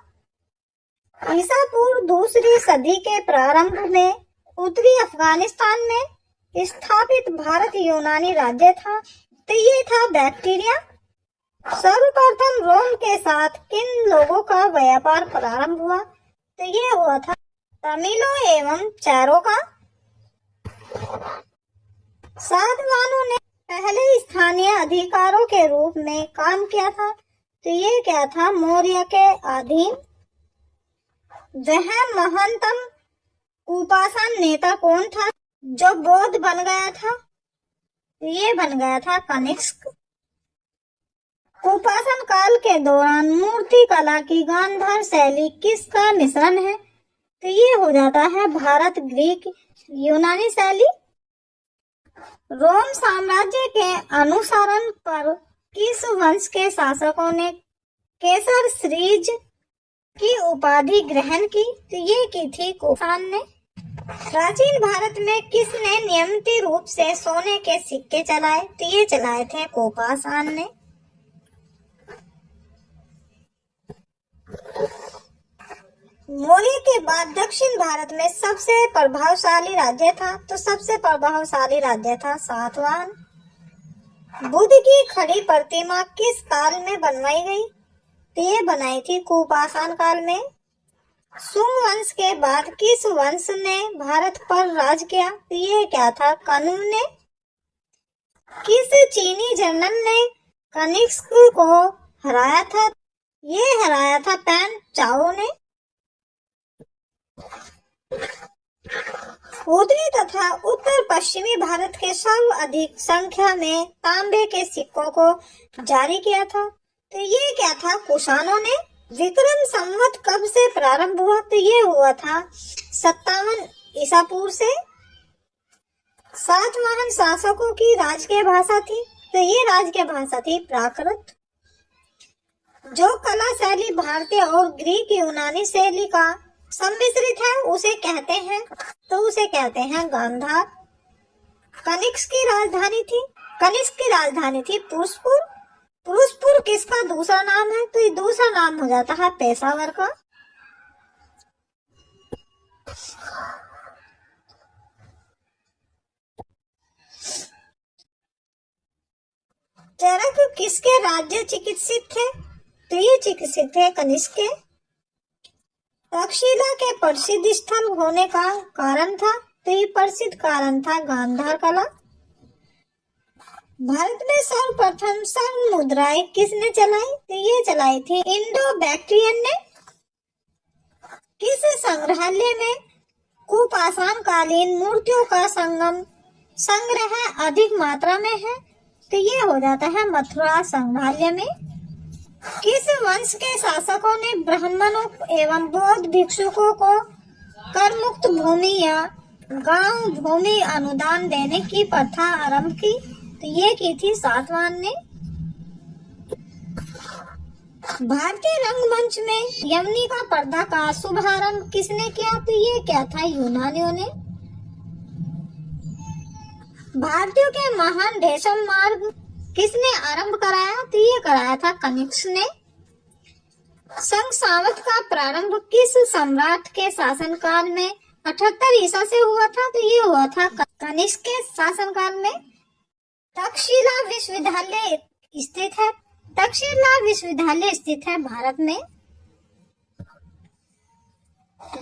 ईसा पूर्व दूसरी सदी के प्रारंभ में उत्तरी अफगानिस्तान में स्थापित भारत यूनानी राज्य था, तो ये था बैक्टीरिया। सर्वप्रथम रोम के साथ किन लोगों का व्यापार प्रारंभ हुआ? तो ये हुआ था तमिलों एवं चारों का। सातवाहनों ने पहले स्थानीय अधिकारों के रूप में काम किया था, तो ये क्या था? मौर्य के अधीन। वह महंतम उपासन नेता कौन था जो बौद्ध बन गया था? ये बन गया था कनिष्क। उपासन काल के दौरान मूर्ति कला की गांधार शैली किसका मिश्रण है? तो ये हो जाता है भारत ग्रीक यूनानी शैली। रोम साम्राज्य के अनुसरण पर किस वंश के शासकों ने केसर श्रीज की उपाधि ग्रहण की? तो ये की थी कुषाण ने। प्राचीन भारत में किसने नियमित रूप से सोने के सिक्के चलाए? तो ये चलाए थे कोपासान ने। मौर्य के बाद दक्षिण भारत में सबसे प्रभावशाली राज्य था, तो सबसे प्रभावशाली राज्य था सातवाहन। बुद्ध की खड़ी प्रतिमा किस काल में बनवाई गई? तो ये बनाई थी कुपाषाण काल में। सुंग वंश के बाद किस वंश ने भारत पर राज किया? तो ये क्या था? कनु ने। किस चीनी जनरल ने कनिष्क को हराया था? ये हराया था पैन चाओ ने। उत्तरी तथा उत्तर पश्चिमी भारत के सर्वाधिक संख्या में तांबे के सिक्कों को जारी किया था, तो ये क्या था? कुषाणों ने। विक्रम संवत कब से प्रारंभ हुआ? तो ये हुआ था 57 ईसा पूर्व से। सातवाहन शासकों की राजकीय भाषा थी, तो ये राजकीय भाषा थी प्राकृत। जो कला शैली भारतीय और ग्रीक यूनानी शैली का सम्मिश्रित है उसे कहते हैं, तो उसे कहते हैं गांधार। कनिष्क की राजधानी थी, कनिष्क की राजधानी थी पुरुषपुर। पुरुषपुर किसका दूसरा नाम है? तो ये दूसरा नाम हो जाता है पेशावर का। चरक किसके राज्य चिकित्सित थे? तो ये चिकित्सित थे कनिष्क के। तक्षशिला के प्रसिद्ध स्थल होने का कारण था, तो ये प्रसिद्ध कारण था गांधार कला। भारत में सर्वप्रथम स्वर्ण मुद्राएं किसने चलाई? तो ये चलाई थी इंडो बैक्ट्रियन ने। किस संग्रहालय में कुपाषाण कालीन मूर्तियों का संग्रह अधिक मात्रा में है? तो ये हो जाता है मथुरा संग्रहालय में। किस वंश के शासकों ने ब्राह्मणों एवं बौद्ध भिक्षुकों को कर मुक्त भूमि या गांव भूमि अनुदान देने की प्रथा आरंभ की? तो ये की थी सातवाहन ने। भारतीय रंगमंच में यमनी का पर्दा का शुभारंभ किसने किया? तो ये क्या था? यूनानियों ने। भारतीयों के महान रेशम मार्ग किसने आरंभ कराया? तो ये कराया था कनिष्क ने। संघ सावध का प्रारंभ किस सम्राट के शासनकाल में 78 ईसा से हुआ था? तो ये हुआ था कनिष्क के शासनकाल में। तक्षशिला विश्वविद्यालय स्थित है, तक्षशिला विश्वविद्यालय स्थित है भारत में।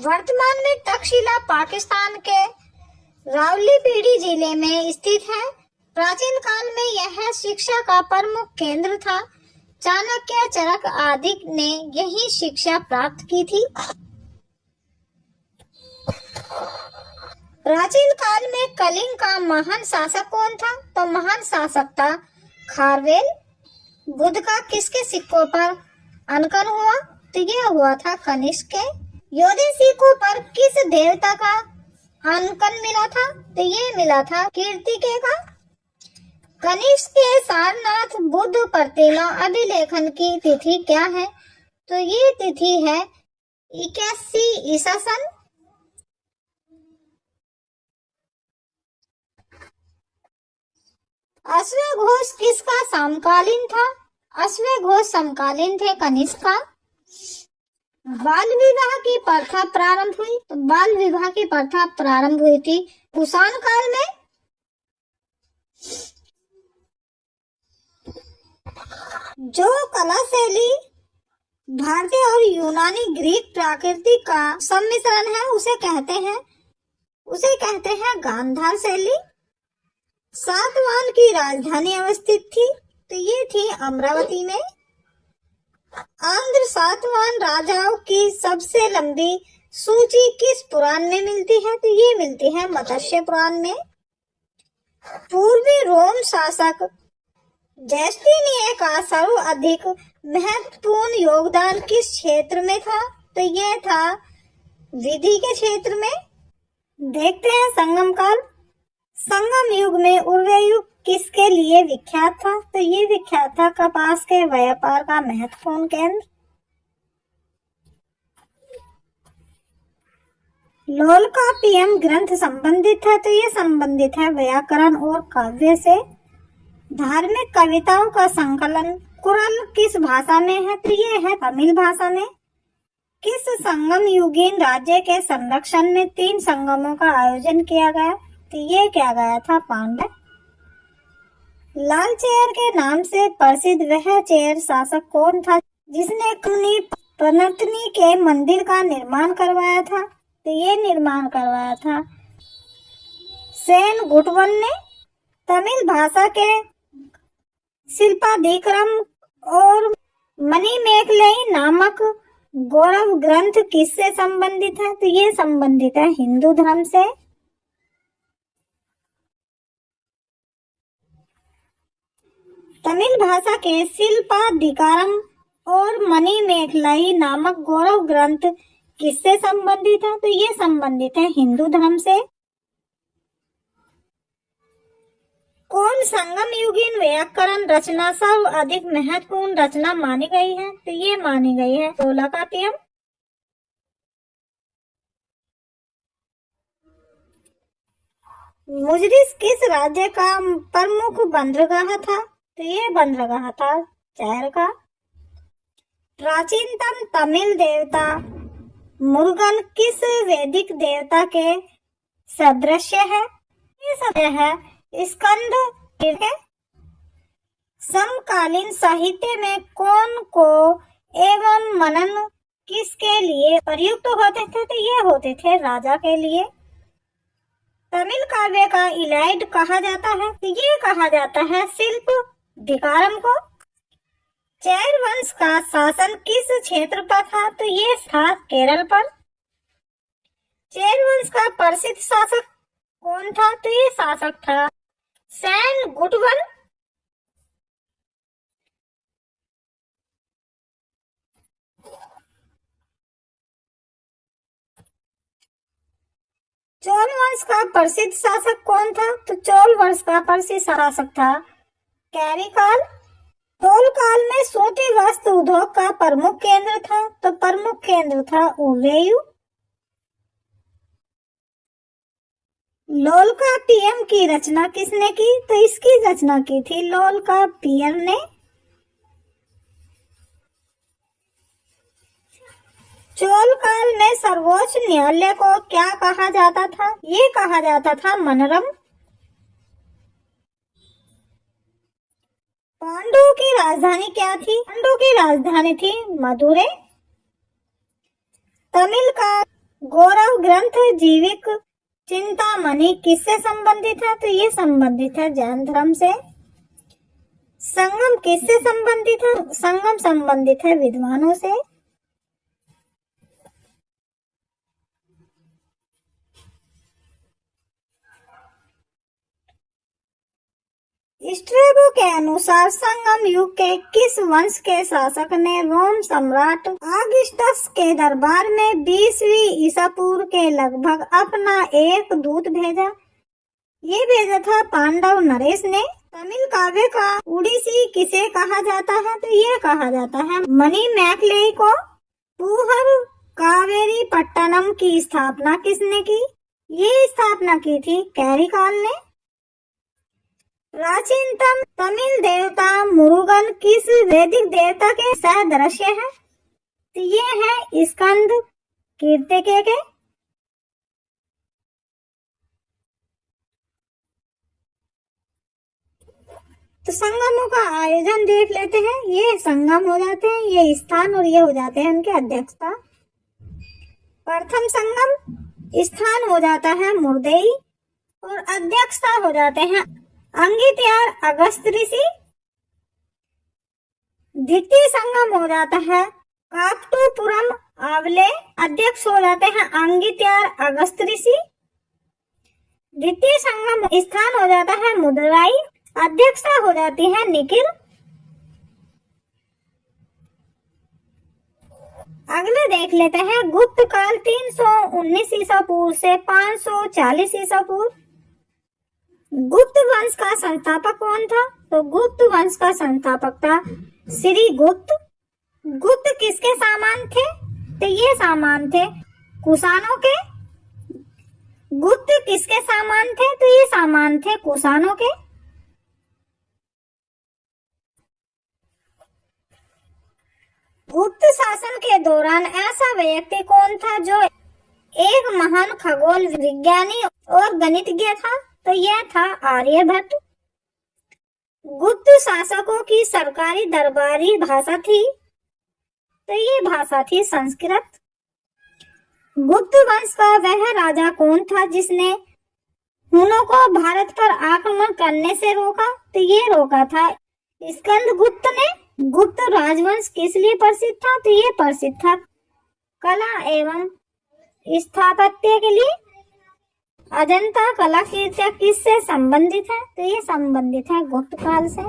वर्तमान में तक्षशिला पाकिस्तान के रावलपिंडी जिले में स्थित है। प्राचीन काल में यह शिक्षा का प्रमुख केंद्र था। चाणक्य, चरक आदि ने यही शिक्षा प्राप्त की थी। प्राचीन काल में कलिंग का महान शासक कौन था? तो महान शासक था खारवेल। बुद्ध का किसके सिक्कों पर अंकन हुआ? तो यह हुआ था कनिष्क के। योधि सिक्कों पर किस देवता का अंकन मिला था? तो ये मिला था कीर्तिके का। कनिष्क के सारनाथ बुद्ध प्रतिमा अभिलेखन की तिथि क्या है? तो ये तिथि है 81 ईसा सन। अश्वघोष किसका समकालीन था? अश्वघोष समकालीन थे कनिष्क का। बाल विवाह की प्रथा प्रारंभ हुई, तो बाल विवाह की प्रथा प्रारंभ हुई थी कुषाण काल में। जो कला शैली भारतीय और यूनानी ग्रीक प्राकृतिक का सम्मिश्रण है उसे कहते हैं गांधार शैली। सातवाहन की राजधानी अवस्थित थी, तो ये थी अमरावती में। आंध्र सातवाहन राजाओं की सबसे लंबी सूची किस पुराण में मिलती है? तो ये मिलती है मत्स्य पुराण में। पूर्वी रोम शासक जस्टिनियन का सर्वाधिक महत्वपूर्ण योगदान किस क्षेत्र में था? तो यह था विधि के क्षेत्र में। देखते हैं संगम काल। संगम युग में उर्वरा युग किसके लिए विख्यात था? तो ये विख्यात था कपास के व्यापार का महत्वपूर्ण केंद्र। लोलकापियम ग्रंथ संबंधित है, तो ये संबंधित है व्याकरण और काव्य से। धार्मिक कविताओं का संकलन कुरान किस भाषा में है? तो ये है तमिल भाषा में। किस संगम युगीन राज्य के संरक्षण में 3 संगमों का आयोजन किया गया? तो ये किया गया था पांड्य। लाल चेयर के नाम से प्रसिद्ध वह चेर शासक कौन था जिसने अपनी पनतनी के मंदिर का निर्माण करवाया था? तो ये निर्माण करवाया था सेन गुटवन ने। तमिल भाषा के शिल्पाधिक्रम और मणिमेखलाई नामक गौरव ग्रंथ किससे संबंधित है? तो ये संबंधित है हिंदू धर्म से। तमिल भाषा के शिल्पाधिकारम और मणिमेखलाई नामक गौरव ग्रंथ किससे संबंधित है? तो ये संबंधित है हिंदू धर्म से। कौन संगम युगीन व्याकरण रचना सर्वाधिक महत्वपूर्ण रचना मानी गई है? तो ये मानी गई है तोलाकापियम। मुजरिस किस राज्य का प्रमुख बंदरगाह था? तो ये बंदरगाह था चैर का। प्राचीनतम तमिल देवता मुरुगन किस वैदिक देवता के सदृश है? ये सदृश है स्कंद के। समकालीन साहित्य में कौन को एवं मनन किसके लिए प्रयुक्त होते थे? तो ये होते थे राजा के लिए। तमिल काव्य का इलाइड कहा जाता है? तो ये कहा जाता है शिल्प अधिकारम को। चैर वंश का शासन किस क्षेत्र पर था? तो ये था केरल पर। चैर वंश का प्रसिद्ध शासक कौन था? तो ये शासक था सेन गुटवन। चोल वंश का प्रसिद्ध शासक कौन था? तो चोल वंश का प्रसिद्ध शासक था कैरिकाल। चोल काल में सूती वस्त्र उद्योग का प्रमुख केंद्र था? तो प्रमुख केंद्र था उरेयू। लोलकापियम की रचना किसने की? तो इसकी रचना की थी लोलकापियम ने। चोल काल में सर्वोच्च न्यायालय को क्या कहा जाता था? ये कहा जाता था मनरम। पांडु की राजधानी क्या थी? पांडु की राजधानी थी मदुरै। तमिल का गौरव ग्रंथ जीविक चिंतामणि किससे संबंधित है? तो ये संबंधित है जैन धर्म से। संगम किससे संबंधित है? संगम संबंधित है विद्वानों से। स्ट्रैबो के अनुसार संगम युग के किस वंश के शासक ने रोम सम्राट ऑगस्टस के दरबार में 20वीं ईसा पूर्व के लगभग अपना एक दूत भेजा? ये भेजा था पांडव नरेश ने। तमिल काव्य का उड़ीसी किसे कहा जाता है? तो ये कहा जाता है मणिमेखलाई को। पुहर कावेरी पट्टनम की स्थापना किसने की? ये स्थापना की थी कैरिकाल ने। प्राचीनतम तमिल देवता मुरुगन किस वैदिक देवता के सदृश है? तो ये है स्कंद कीर्तिके के। तो संगमों का आयोजन देख लेते हैं। ये संगम हो जाते हैं, ये स्थान, और ये हो जाते हैं उनके अध्यक्षता। प्रथम संगम स्थान हो जाता है मुर्देई और अध्यक्षता हो जाते हैं अंगित्यार अगस्त ऋषि। द्वितीय संगम हो जाता है काकटपुरम आवले, अध्यक्ष हो जाते हैं अंगित्यार अगस्त ऋषि। द्वितीय संगम स्थान हो जाता है मुदराई, अध्यक्षता हो जाती है निखिल। अगले देख लेते हैं गुप्त काल 319 ईसा पूर्व से 540 ईसा पूर्व। गुप्त वंश का संस्थापक कौन था? तो गुप्त वंश का संस्थापक था श्री गुप्त। गुप्त किसके सामान थे? तो ये सामान थे कुषाणों के। गुप्त किसके सामान थे? तो ये सामान थे कुषाणों के। गुप्त शासन के दौरान ऐसा व्यक्ति कौन था जो एक महान खगोल विज्ञानी और गणितज्ञ था? तो यह था आर्यभट्ट। गुप्त शासकों की सरकारी दरबारी भाषा थी, तो ये भाषा थी संस्कृत। गुप्त वंश का वह राजा कौन था जिसने हुनों को भारत पर आक्रमण करने से रोका? तो ये रोका था स्कंदगुप्त ने। गुप्त राजवंश किस लिए प्रसिद्ध था? तो ये प्रसिद्ध था कला एवं स्थापत्य के लिए। अजंता कलाकृतियां किससे संबंधित है? तो ये संबंधित है गुप्त काल से।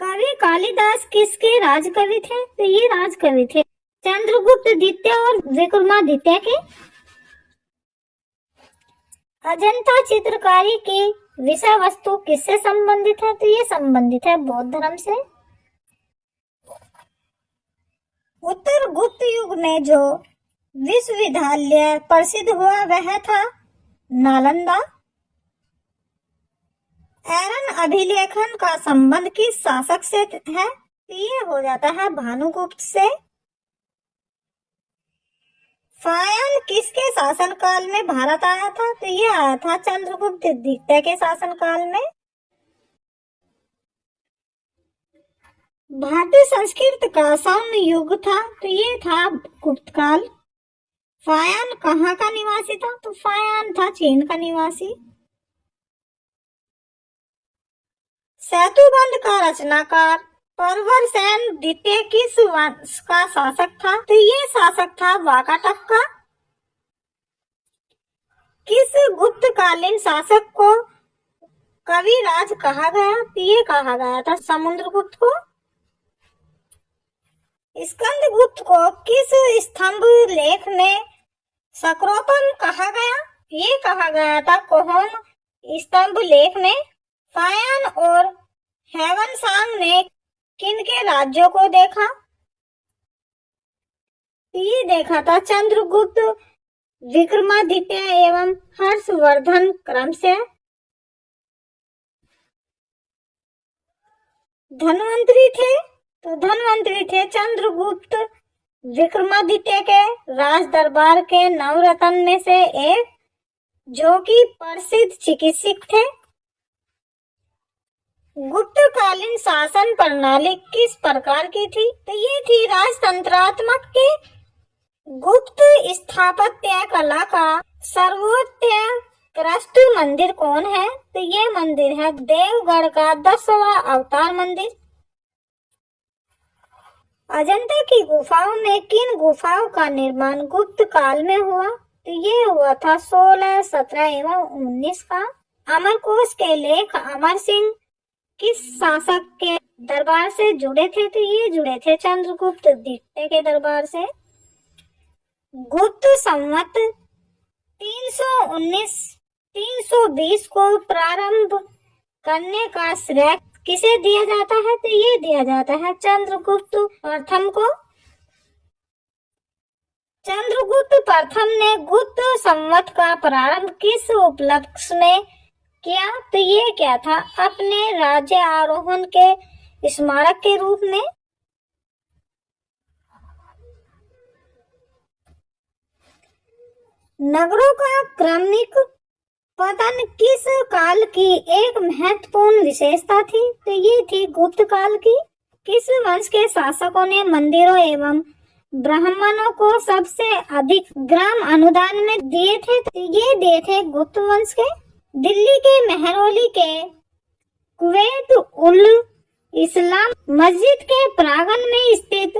कवि कालिदास किसके राजकवि थे? तो ये राजकवि थे चंद्रगुप्त द्वितीय और विक्रमादित्य के। अजंता चित्रकारी की विषय वस्तु किससे संबंधित है? तो ये संबंधित है बौद्ध धर्म से। उत्तर गुप्त युग में जो विश्वविद्यालय प्रसिद्ध हुआ वह था नालंदा। एरन अभिलेखन का संबंध किस शासक से है? ये हो जाता है भानुगुप्त से। फायन किसके शासनकाल में भारत आया था? तो ये आया था चंद्रगुप्त द्वितीय के शासनकाल में। भारतीय संस्कृत का स्वर्ण युग था, तो ये था गुप्त काल। फायन कहाँ का निवासी था? तो फायन था चीन का निवासी। सेतुबंध का रचनाकार प्रवरसेन द्वितीय किस वंश का शासक था? तो ये शासक था वाकाटक का। किस गुप्तकालीन शासक को कविराज कहा गया? तो ये कहा गया था समुद्रगुप्त को। स्कंदगुप्त को किस स्तंभ लेख में सक्रोपम कहा गया? ये कहा गया था कोहोम स्तंभ लेख में। फायन और हेवनसांग ने किनके राज्यों को देखा? ये देखा था चंद्रगुप्त, विक्रमादित्य एवं हर्षवर्धन क्रम से। धन्वंतरी थे, तो धन्वंतरी थे चंद्रगुप्त विक्रमादित्य के राज दरबार के नवरत्न में से एक, जो कि प्रसिद्ध चिकित्सक थे। गुप्तकालीन शासन प्रणाली किस प्रकार की थी? तो ये थी राजतंत्रात्मक की। गुप्त स्थापत्य कला का सर्वोत्कृष्ट मंदिर कौन है? तो ये मंदिर है देवगढ़ का 10वां अवतार मंदिर। अजंता की गुफाओं में किन गुफाओं का निर्माण गुप्त काल में हुआ? तो ये हुआ था 16, 17 एवं 19 का। अमरकोश के लेख अमर सिंह किस शासक के दरबार से जुड़े थे? तो ये जुड़े थे चंद्रगुप्त द्वितीय के दरबार से। गुप्त संवत 319-320 को प्रारंभ करने का श्रेय किसे दिया जाता है? तो ये दिया जाता है चंद्रगुप्त प्रथम को। चंद्रगुप्त प्रथम ने गुप्त संवत का प्रारंभ किस उपलक्ष्य में किया? तो ये क्या था? अपने राज्य आरोहण के स्मारक के रूप में। नगरों का क्रमिक पतन किस काल की एक महत्वपूर्ण विशेषता थी? तो ये थी गुप्त काल की। किस वंश के शासकों ने मंदिरों एवं ब्राह्मणों को सबसे अधिक ग्राम अनुदान में दिए थे? तो ये दिए थे गुप्त वंश के। दिल्ली के मेहरौली के कुवैत उल इस्लाम मस्जिद के प्रांगण में स्थित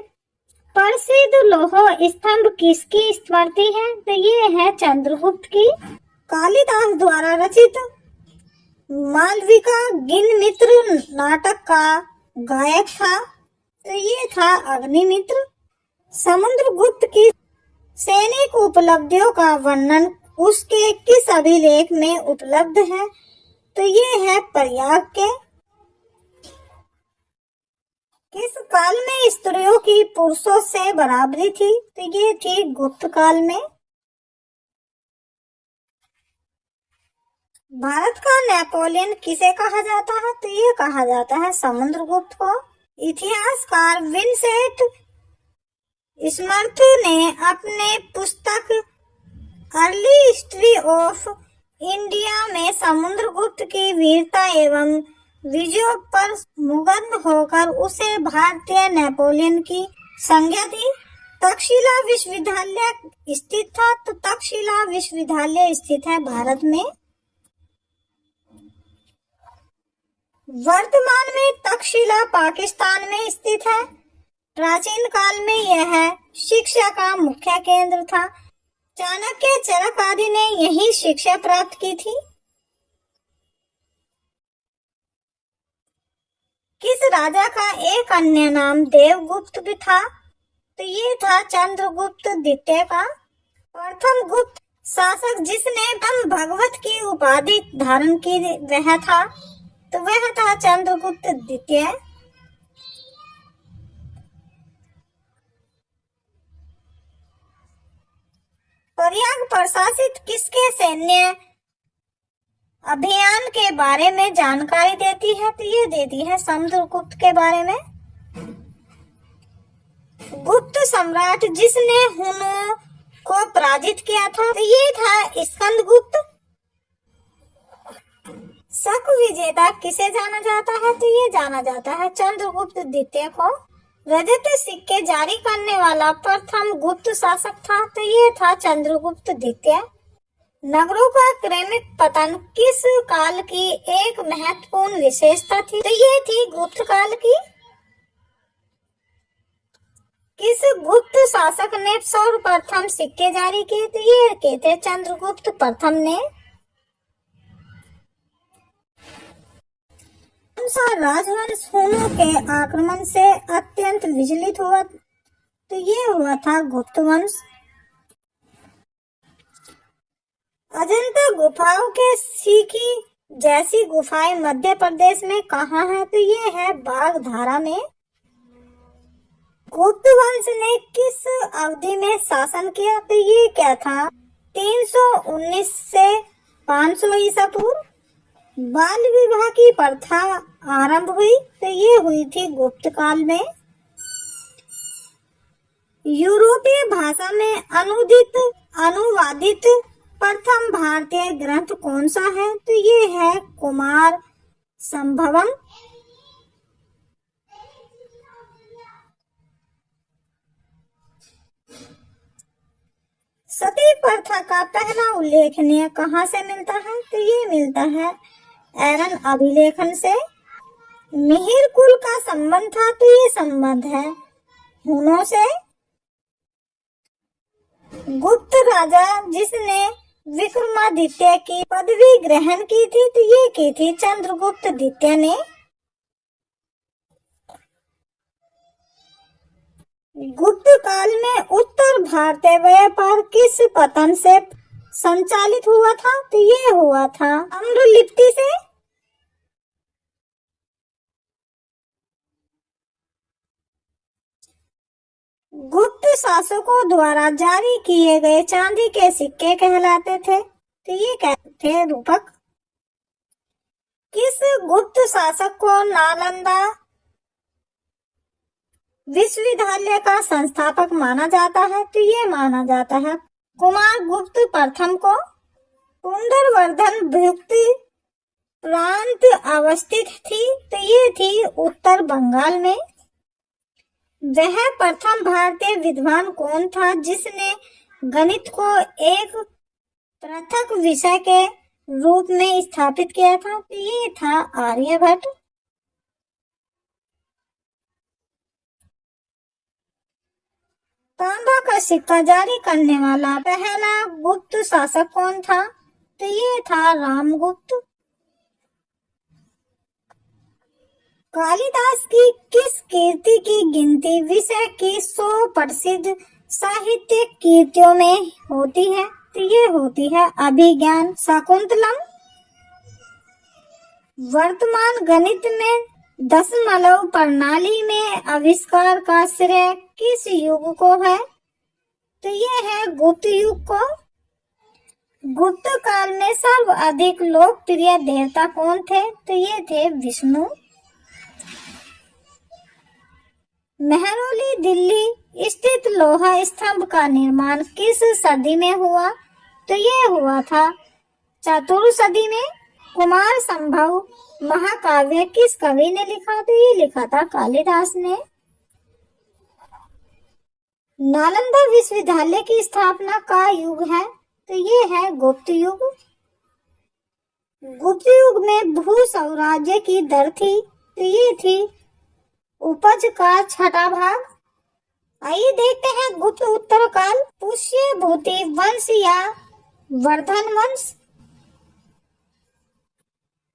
प्रसिद्ध लौह स्तंभ किसकी स्मृति है? तो ये है चंद्रगुप्त की। कालिदास द्वारा रचित मालविका गिनमित्र नाटक का गायक था, तो ये था अग्निमित्र। समुद्रगुप्त की सैनिक उपलब्धियों का वर्णन उसके किस अभिलेख में उपलब्ध है? तो ये है प्रयाग के। किस काल में स्त्रियों की पुरुषों से बराबरी थी? तो ये थी गुप्त काल में। भारत का नेपोलियन किसे कहा जाता है? तो ये कहा जाता है समुद्रगुप्त को। इतिहासकार विंसेंट स्मर्थ ने अपने पुस्तक अर्ली हिस्ट्री ऑफ इंडिया में समुद्रगुप्त की वीरता एवं विजयों पर मुग्ध होकर उसे भारतीय नेपोलियन की संज्ञा दी। तक्षशिला विश्वविद्यालय स्थित था, तो तक्षशिला विश्वविद्यालय स्थित है भारत में। वर्तमान में तक्षशिला पाकिस्तान में स्थित है। प्राचीन काल में यह शिक्षा का मुख्य केंद्र था। चाणक्य, चरक आदि ने यही शिक्षा प्राप्त की थी। किस राजा का एक अन्य नाम देवगुप्त भी था? तो ये था चंद्रगुप्त द्वितीय का। प्रथम गुप्त शासक जिसने हम भगवत की उपाधि धारण की वह था, तो वह था चंद्रगुप्त द्वितीय। प्रयाग प्रशासित किसके सैन्य अभियान के बारे में जानकारी देती है? तो ये देती है समुद्रगुप्त के बारे में। गुप्त सम्राट जिसने हुनों को पराजित किया था, तो ये था स्कंदगुप्त। शक विजेता किसे जाना जाता है? तो ये जाना जाता है चंद्रगुप्त द्वितीय को। रजत सिक्के जारी करने वाला प्रथम गुप्त शासक था, तो ये था चंद्रगुप्त द्वितीय। नगरों का क्रमिक पतन किस काल की एक महत्वपूर्ण विशेषता थी? तो ये थी गुप्त काल की। किस गुप्त शासक ने सर्वप्रथम सिक्के जारी किए? तो ये कहते चंद्रगुप्त प्रथम ने। कौन सा राजवंश हुनों के आक्रमण से अत्यंत विचलित हुआ? तो ये हुआ था गुप्त वंश। अजंता गुफाओं के सीकी जैसी गुफाएं मध्य प्रदेश में कहाँ है? तो ये है बागधारा में। गुप्त वंश ने किस अवधि में शासन किया? तो ये क्या था 319 से 500 ईसा पूर्व। बाल विवाह की प्रथा आरंभ हुई, तो ये हुई थी गुप्त काल में। यूरोपीय भाषा में अनुवादित प्रथम भारतीय ग्रंथ कौन सा है? तो ये है कुमार संभवम। सती प्रथा का पहला उल्लेखनीय कहाँ से मिलता है? तो ये मिलता है एरन अभिलेखन से। मिहिर कुल का संबंध था, तो ये संबंध है हुनों से। गुप्त राजा जिसने विक्रमादित्य की पदवी ग्रहण की थी, तो ये की थी चंद्रगुप्त द्वितीय ने। गुप्त काल में उत्तर भारतीय व्यापार किस पतन से संचालित हुआ था? तो ये हुआ था ताम्रलिप्ति से। गुप्त शासकों द्वारा जारी किए गए चांदी के सिक्के कहलाते थे, तो ये कहते थे रूपक। किस गुप्त शासक को नालंदा विश्वविद्यालय का संस्थापक माना जाता है? तो ये माना जाता है कुमार गुप्त प्रथम को। पुंडरवर्धन भुक्त प्रांत अवस्थित थी, तो ये थी उत्तर बंगाल में। वह प्रथम भारतीय विद्वान कौन था जिसने गणित को एक पृथक विषय के रूप में स्थापित किया था? तो ये था आर्यभट्ट। तांबा का सिक्का जारी करने वाला पहला गुप्त शासक कौन था? तो ये था रामगुप्त। कालिदास की किस कीर्ति की गिनती विषय की 100 प्रसिद्ध साहित्यिक कीर्तियों में होती है? तो ये होती है अभिज्ञान शाकुंतलम। वर्तमान गणित में दशमलव प्रणाली में आविष्कार का श्रेय किस युग को है? तो ये है गुप्त युग को। गुप्त काल में सर्वाधिक लोकप्रिय देवता कौन थे? तो ये थे विष्णु। मेहरौली दिल्ली स्थित लोहा स्तंभ का निर्माण किस सदी में हुआ? तो ये हुआ था चतुर्थ सदी में। कुमार संभव महाकाव्य किस कवि ने लिखा? तो ये लिखा था कालिदास ने। नालंदा विश्वविद्यालय की स्थापना का युग है? तो ये है गुप्त युग। गुप्त युग में भू साम्राज्य की दर थी? तो ये थी उपज का छठा भाग। आइए देखते हैं गुप्त उत्तर काल। पुष्य भूति वंश या वर्धन वंश?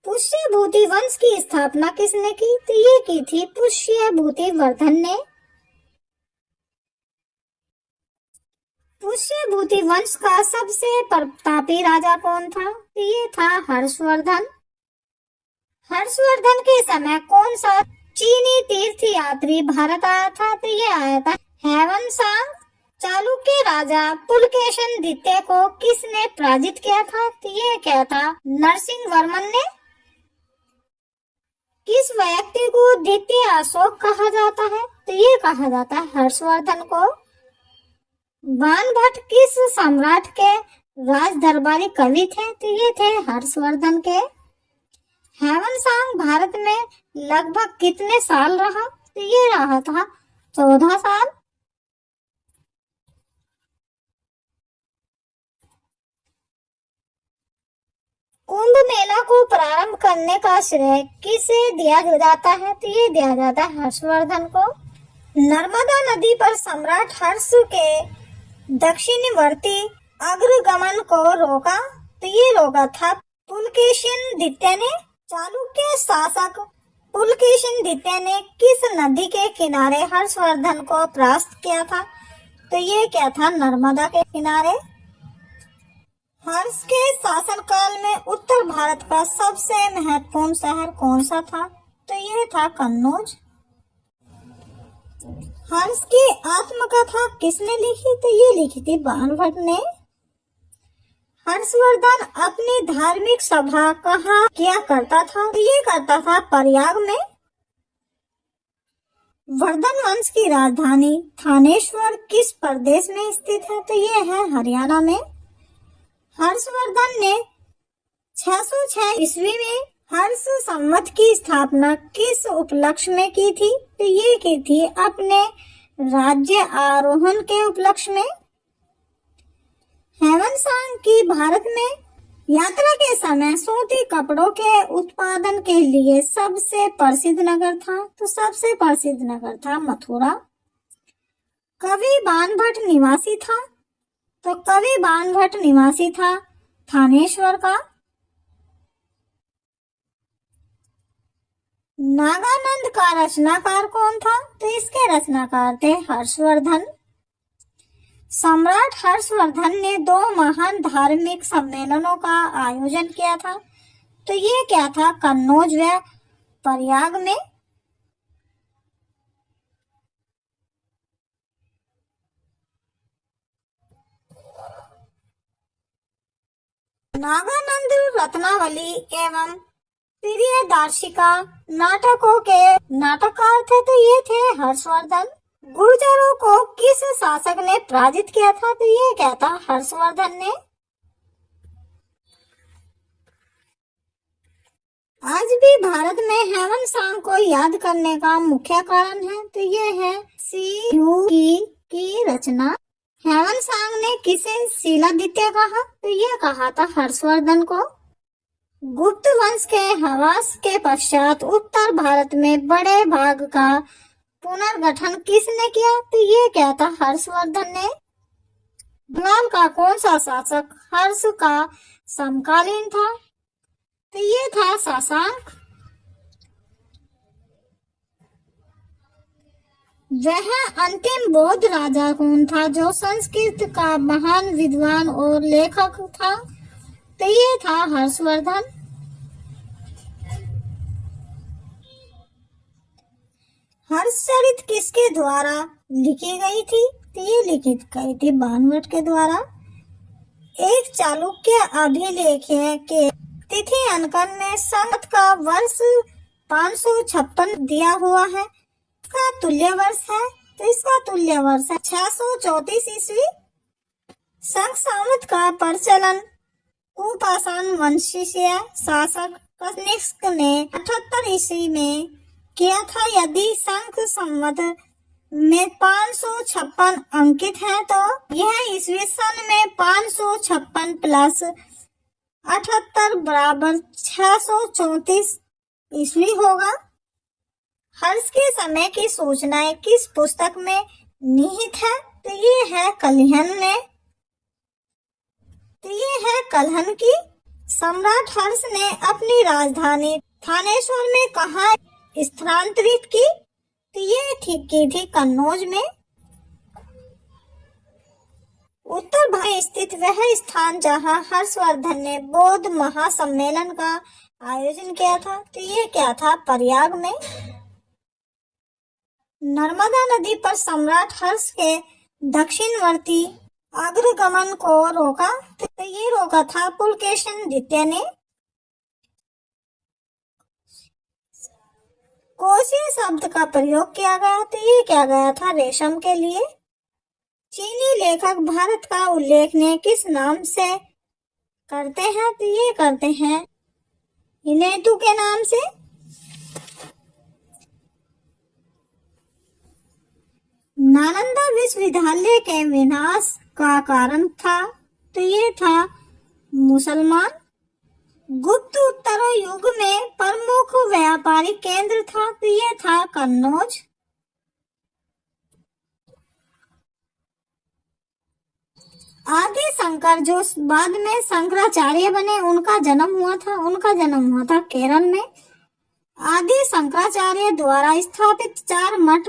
पुष्य भूति वंश की स्थापना किसने की? तो ये की थी पुष्य भूति वर्धन ने। पुष्य भूति वंश का सबसे प्रतापी राजा कौन था? तो ये था हर्षवर्धन। हर्षवर्धन के समय कौन सा चीनी तीर्थ यात्री भारत आया था? तो ये आया था ह्वेन-सांग। चालुक्य राजा पुलकेशन द्वितीय को किसने पराजित किया था? तो ये क्या था नरसिंह वर्मन ने। किस व्यक्ति को द्वितीय अशोक कहा जाता है? तो ये कहा जाता है हर्षवर्धन को। बाणभट्ट किस सम्राट के राज दरबारी कवि थे? तो ये थे हर्षवर्धन के। ह्वेन-सांग भारत में लगभग कितने साल रहा? तो ये रहा था 14 साल। कुंभ मेला को प्रारंभ करने का श्रेय किसे दिया जाता है? तो ये दिया जाता है हर्षवर्धन को। नर्मदा नदी पर सम्राट हर्ष के दक्षिणवर्ती अग्रगमन को रोका? तो ये रोका था पुलकेशिन द्वितीय ने। चालुक्य शासक पुलकेशिन द्वितीय ने किस नदी के किनारे हर्षवर्धन को परास्त किया था? तो ये क्या था नर्मदा के किनारे। हर्ष के शासनकाल में उत्तर भारत का सबसे महत्वपूर्ण शहर कौन सा था? तो ये था कन्नौज। हर्ष की आत्मकथा किसने लिखी? तो ये लिखी थी बाणभट्ट ने। हर्षवर्धन अपनी धार्मिक सभा कहाँ किया करता था? तो ये करता था प्रयाग में। वर्धन वंश की राजधानी थानेश्वर किस प्रदेश में स्थित है? तो ये है हरियाणा में। हर्षवर्धन ने 606 ईस्वी में हर्ष संवत की स्थापना किस उपलक्ष्य में की थी? तो ये की थी अपने राज्य आरोहण के उपलक्ष्य में। ह्वेन-सांग की भारत में यात्रा के समय सूती कपड़ों के उत्पादन के लिए सबसे प्रसिद्ध नगर था? तो सबसे प्रसिद्ध नगर था मथुरा। कवि बाणभट्ट निवासी था? तो कवि बाणभट्ट निवासी था थानेश्वर का। नागानंद का रचनाकार कौन था? तो इसके रचनाकार थे हर्षवर्धन। सम्राट हर्षवर्धन ने 2 महान धार्मिक सम्मेलनों का आयोजन किया था? तो ये क्या था कन्नौज व प्रयाग में। नागानंद रत्नावली एवं प्रियदर्शिका नाटकों के नाटककार थे? तो ये थे हर्षवर्धन। गुर्जरों को किस शासक ने पराजित किया था? तो ये क्या था हर्षवर्धन ने। आज भी भारत में ह्वेन-सांग को याद करने का मुख्य कारण है? तो ये है सीयू की रचना। ह्वेन-सांग ने किसे शिलादित्य कहा? तो ये कहा था हर्षवर्धन को। गुप्त वंश के ह्रास के पश्चात उत्तर भारत में बड़े भाग का पुनर्गठन किसने किया? तो ये क्या था हर्षवर्धन ने। बंगाल का कौन सा शासक हर्ष का समकालीन था? तो ये था शशांक। वह अंतिम बौद्ध राजा कौन था जो संस्कृत का महान विद्वान और लेखक था? तो ये था हर्षवर्धन। हर्षचरित किसके द्वारा लिखी गई थी? तो ये लिखित गई थी बाणभट्ट के द्वारा। एक चालुक्य अभिलेख के तिथि अंकन में संवत का वर्ष 556 दिया हुआ है। इसका तुल्य वर्ष है, तो इसका तुल्य वर्ष है 634 ईस्वी। संघ संवत का प्रचलन कुपाषाण वंशीय शासक कनिष्क ने 78 ईस्वी में किया था। यदि संघ संवत में 556 अंकित है तो यह ईस्वी सन में 556 प्लस 78 बराबर 634 ईस्वी होगा। हर्ष के समय की सूचनाएं किस पुस्तक में निहित है? तो ये है कल्हन की। सम्राट हर्ष ने अपनी राजधानी थानेश्वर में कहाँ स्थानांतरित की? तो ये की थी कन्नौज में। उत्तर भारत में स्थित वह स्थान जहां हर्षवर्धन ने बौद्ध महासम्मेलन का आयोजन किया था, तो ये क्या था? प्रयाग में। नर्मदा नदी पर सम्राट हर्ष के दक्षिणवर्ती अग्रगमन को रोका, तो ये रोका था पुलकेशिन द्वितीय ने। कोसी शब्द का प्रयोग किया गया, तो ये किया गया था रेशम के लिए। चीनी लेखक भारत का उल्लेख ने किस नाम से करते हैं? तो ये करते हैं इनेतु के नाम से। नालंदा विश्वविद्यालय के विनाश का कारण था, तो ये था मुसलमान। गुप्त उत्तर युग में प्रमुख व्यापारिक केंद्र था, तो ये था कन्नौज। आदि शंकर जो बाद में शंकराचार्य बने, उनका जन्म हुआ था केरल में। आदि शंकराचार्य द्वारा स्थापित 4 मठ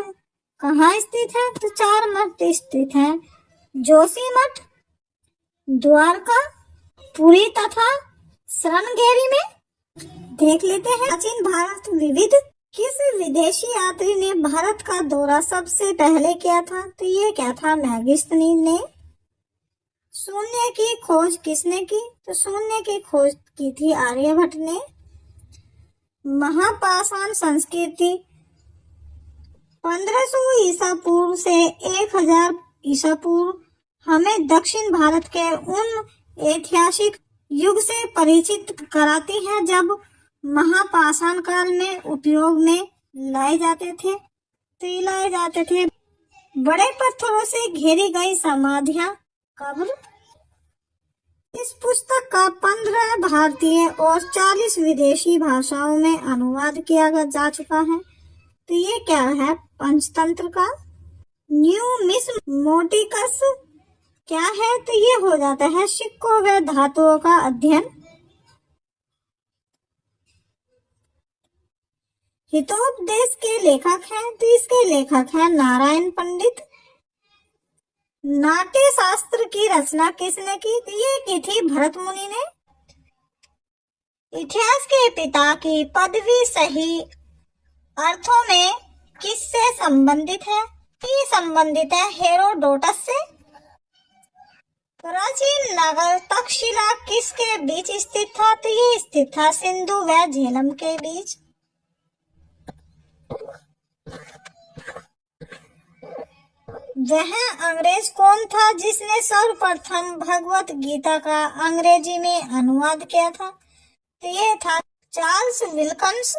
कहाँ स्थित है? तो 4 मठ स्थित हैं जोशीमठ, द्वारका, पुरी तथा श्रृंगेरी में। देख लेते हैं प्राचीन भारत विविध। किस विदेशी यात्री ने भारत का दौरा सबसे पहले किया था? तो ये क्या था? मैगस्थनीज ने। शून्य की खोज किसने की? तो शून्य की खोज की थी आर्यभट्ट ने। महापाषाण संस्कृति 1500 ईसा पूर्व से 1000 ईसा पूर्व हमें दक्षिण भारत के उन ऐतिहासिक युग से परिचित कराती है जब महापाषाण काल में उपयोग में लाए जाते थे बड़े पत्थरों से घेरी गई समाधियां, कब्र। इस पुस्तक का 15 भारतीय और 40 विदेशी भाषाओं में अनुवाद किया जा चुका है। तो ये क्या है? पंचतंत्र का। न्यूमिस्मैटिक्स क्या है? तो ये हो जाता है सिक्कों व धातुओं का अध्ययन। हितोपदेश के लेखक हैं, तो इसके लेखक हैं नारायण पंडित। नाट्य शास्त्र की रचना किसने की? तो ये की थी भरत मुनि ने। इतिहास के पिता की पदवी सही अर्थों में किससे संबंधित है? ये संबंधित है हेरोडोटस से। प्राचीन नगर तक्षशिला किसके बीच स्थित था? तो ये स्थित था सिंधु व झेलम के बीच। वह अंग्रेज कौन था जिसने सर्वप्रथम भगवत गीता का अंग्रेजी में अनुवाद किया था? तो ये था चार्ल्स विल्किंस।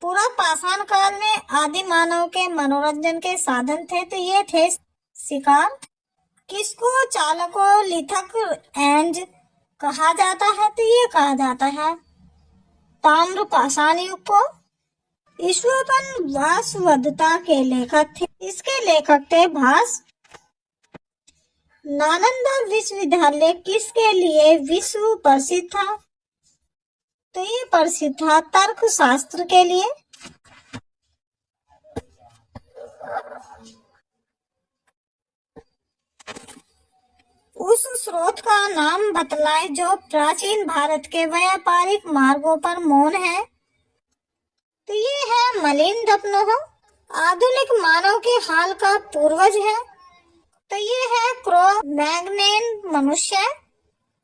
पूरा पाषाण काल में आदि मानव के मनोरंजन के साधन थे, तो ये थे शिकार। किसको चालको लिथक एंज कहा जाता है? तो ये कहा जाता है ताम्र पाषाण युग को। ईश्वरपन वासवदत्ता के लेखक थे, इसके लेखक थे भास। नालंदा विश्वविद्यालय किसके लिए विश्व प्रसिद्ध था? तो ये प्रसिद्ध था तर्कशास्त्र के लिए। उस स्रोत का नाम बतलाए जो प्राचीन भारत के व्यापारिक मार्गों पर मौन है। तो ये है मलिंदपनोह, आधुनिक मानव के हाल का पूर्वज है। तो ये है क्रो मैग्नेन मनुष्य।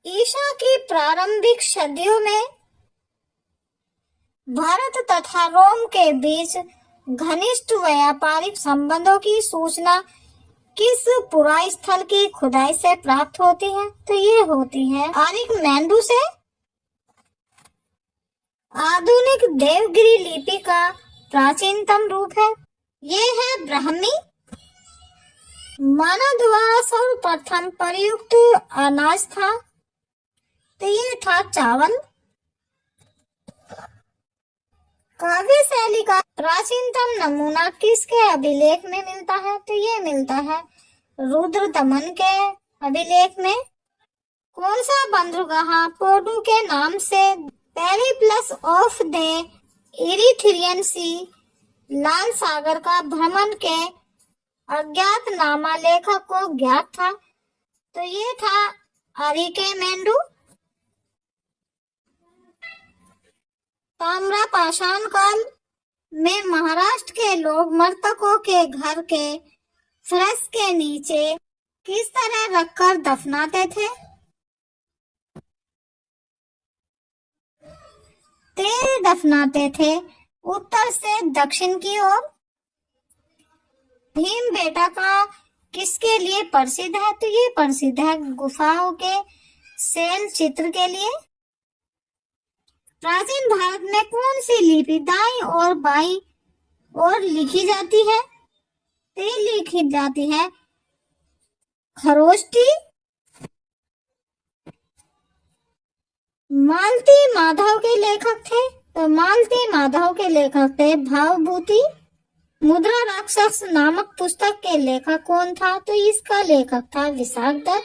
ईसा की प्रारंभिक सदियों में भारत तथा रोम के बीच घनिष्ठ व्यापारिक संबंधों की सूचना किस पुरास्थल की खुदाई से प्राप्त होती है? तो ये होती है आरिकमेंडू से। आधुनिक देवगिरी लिपि का प्राचीनतम रूप है, ये है ब्राह्मी। मानव द्वारा सर्वप्रथम प्रयुक्त अनाज था, तो ये था चावल। काव्य शैली का प्राचीनतम नमूना किसके अभिलेख में मिलता है? तो ये मिलता है रुद्र दमन के अभिलेख में। कौन सा बंदरगाह पोर्टू के नाम से पेरिप्लस ऑफ द इरीथ्रियन सी, लाल सागर का भ्रमण के अज्ञातनामा लेखक को ज्ञात था? तो ये था अरिकेमेंडू। ताम्र पाषाण काल में महाराष्ट्र के लोग मृतकों के घर के फर्श के नीचे किस तरह रखकर दफनाते थे? तेरे दफनाते थे, उत्तर से दक्षिण की ओर। भीमबेटका का किसके लिए प्रसिद्ध है? तो ये प्रसिद्ध है गुफाओं के शैल चित्र के लिए। प्राचीन भारत में कौन सी लिपि दाईं और बाईं ओर लिखी जाती है? तो लिखी जाती है खरोष्टी। मालती माधव के लेखक थे, तो मालती माधव के लेखक थे भावभूति। मुद्रा राक्षस नामक पुस्तक के लेखक कौन था? तो इसका लेखक था विशाखदत्त।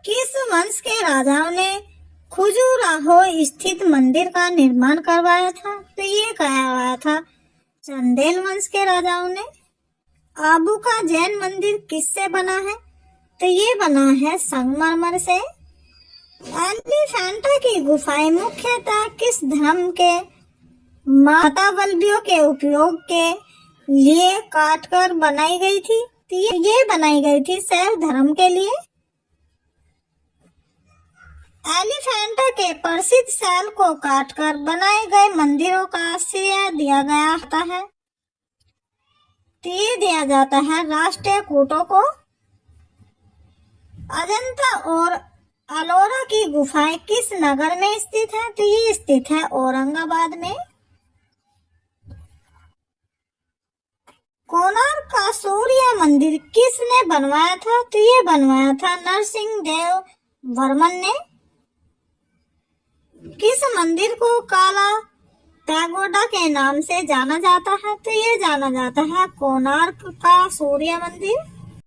किस वंश के राजाओं ने खजुराहो स्थित मंदिर का निर्माण करवाया था? तो ये करवाया था चंदेल वंश के राजाओं ने। आबू का जैन मंदिर किससे बना है? तो ये बना है संगमरमर से। एलिफेंटा की गुफाएं मुख्यतः किस धर्म के मातावल्बियों के उपयोग के लिए काटकर बनाई गई थी? तो ये बनाई गई थी शैव धर्म के लिए। एलिफेंटा के प्रसिद्ध शैल को काटकर बनाए गए मंदिरों का श्रेय दिया गया होता है, तो ये दिया जाता है राष्ट्रीय कूटों को। अजंता और अलोरा की गुफाएं किस नगर में स्थित है? तो ये स्थित है औरंगाबाद में। कोणार्क का सूर्य मंदिर किसने बनवाया था? तो ये बनवाया था नरसिंह देव वर्मन ने। किस मंदिर को काला पैगोडा के नाम से जाना जाता है? तो ये जाना जाता है कोणार्क का सूर्य मंदिर।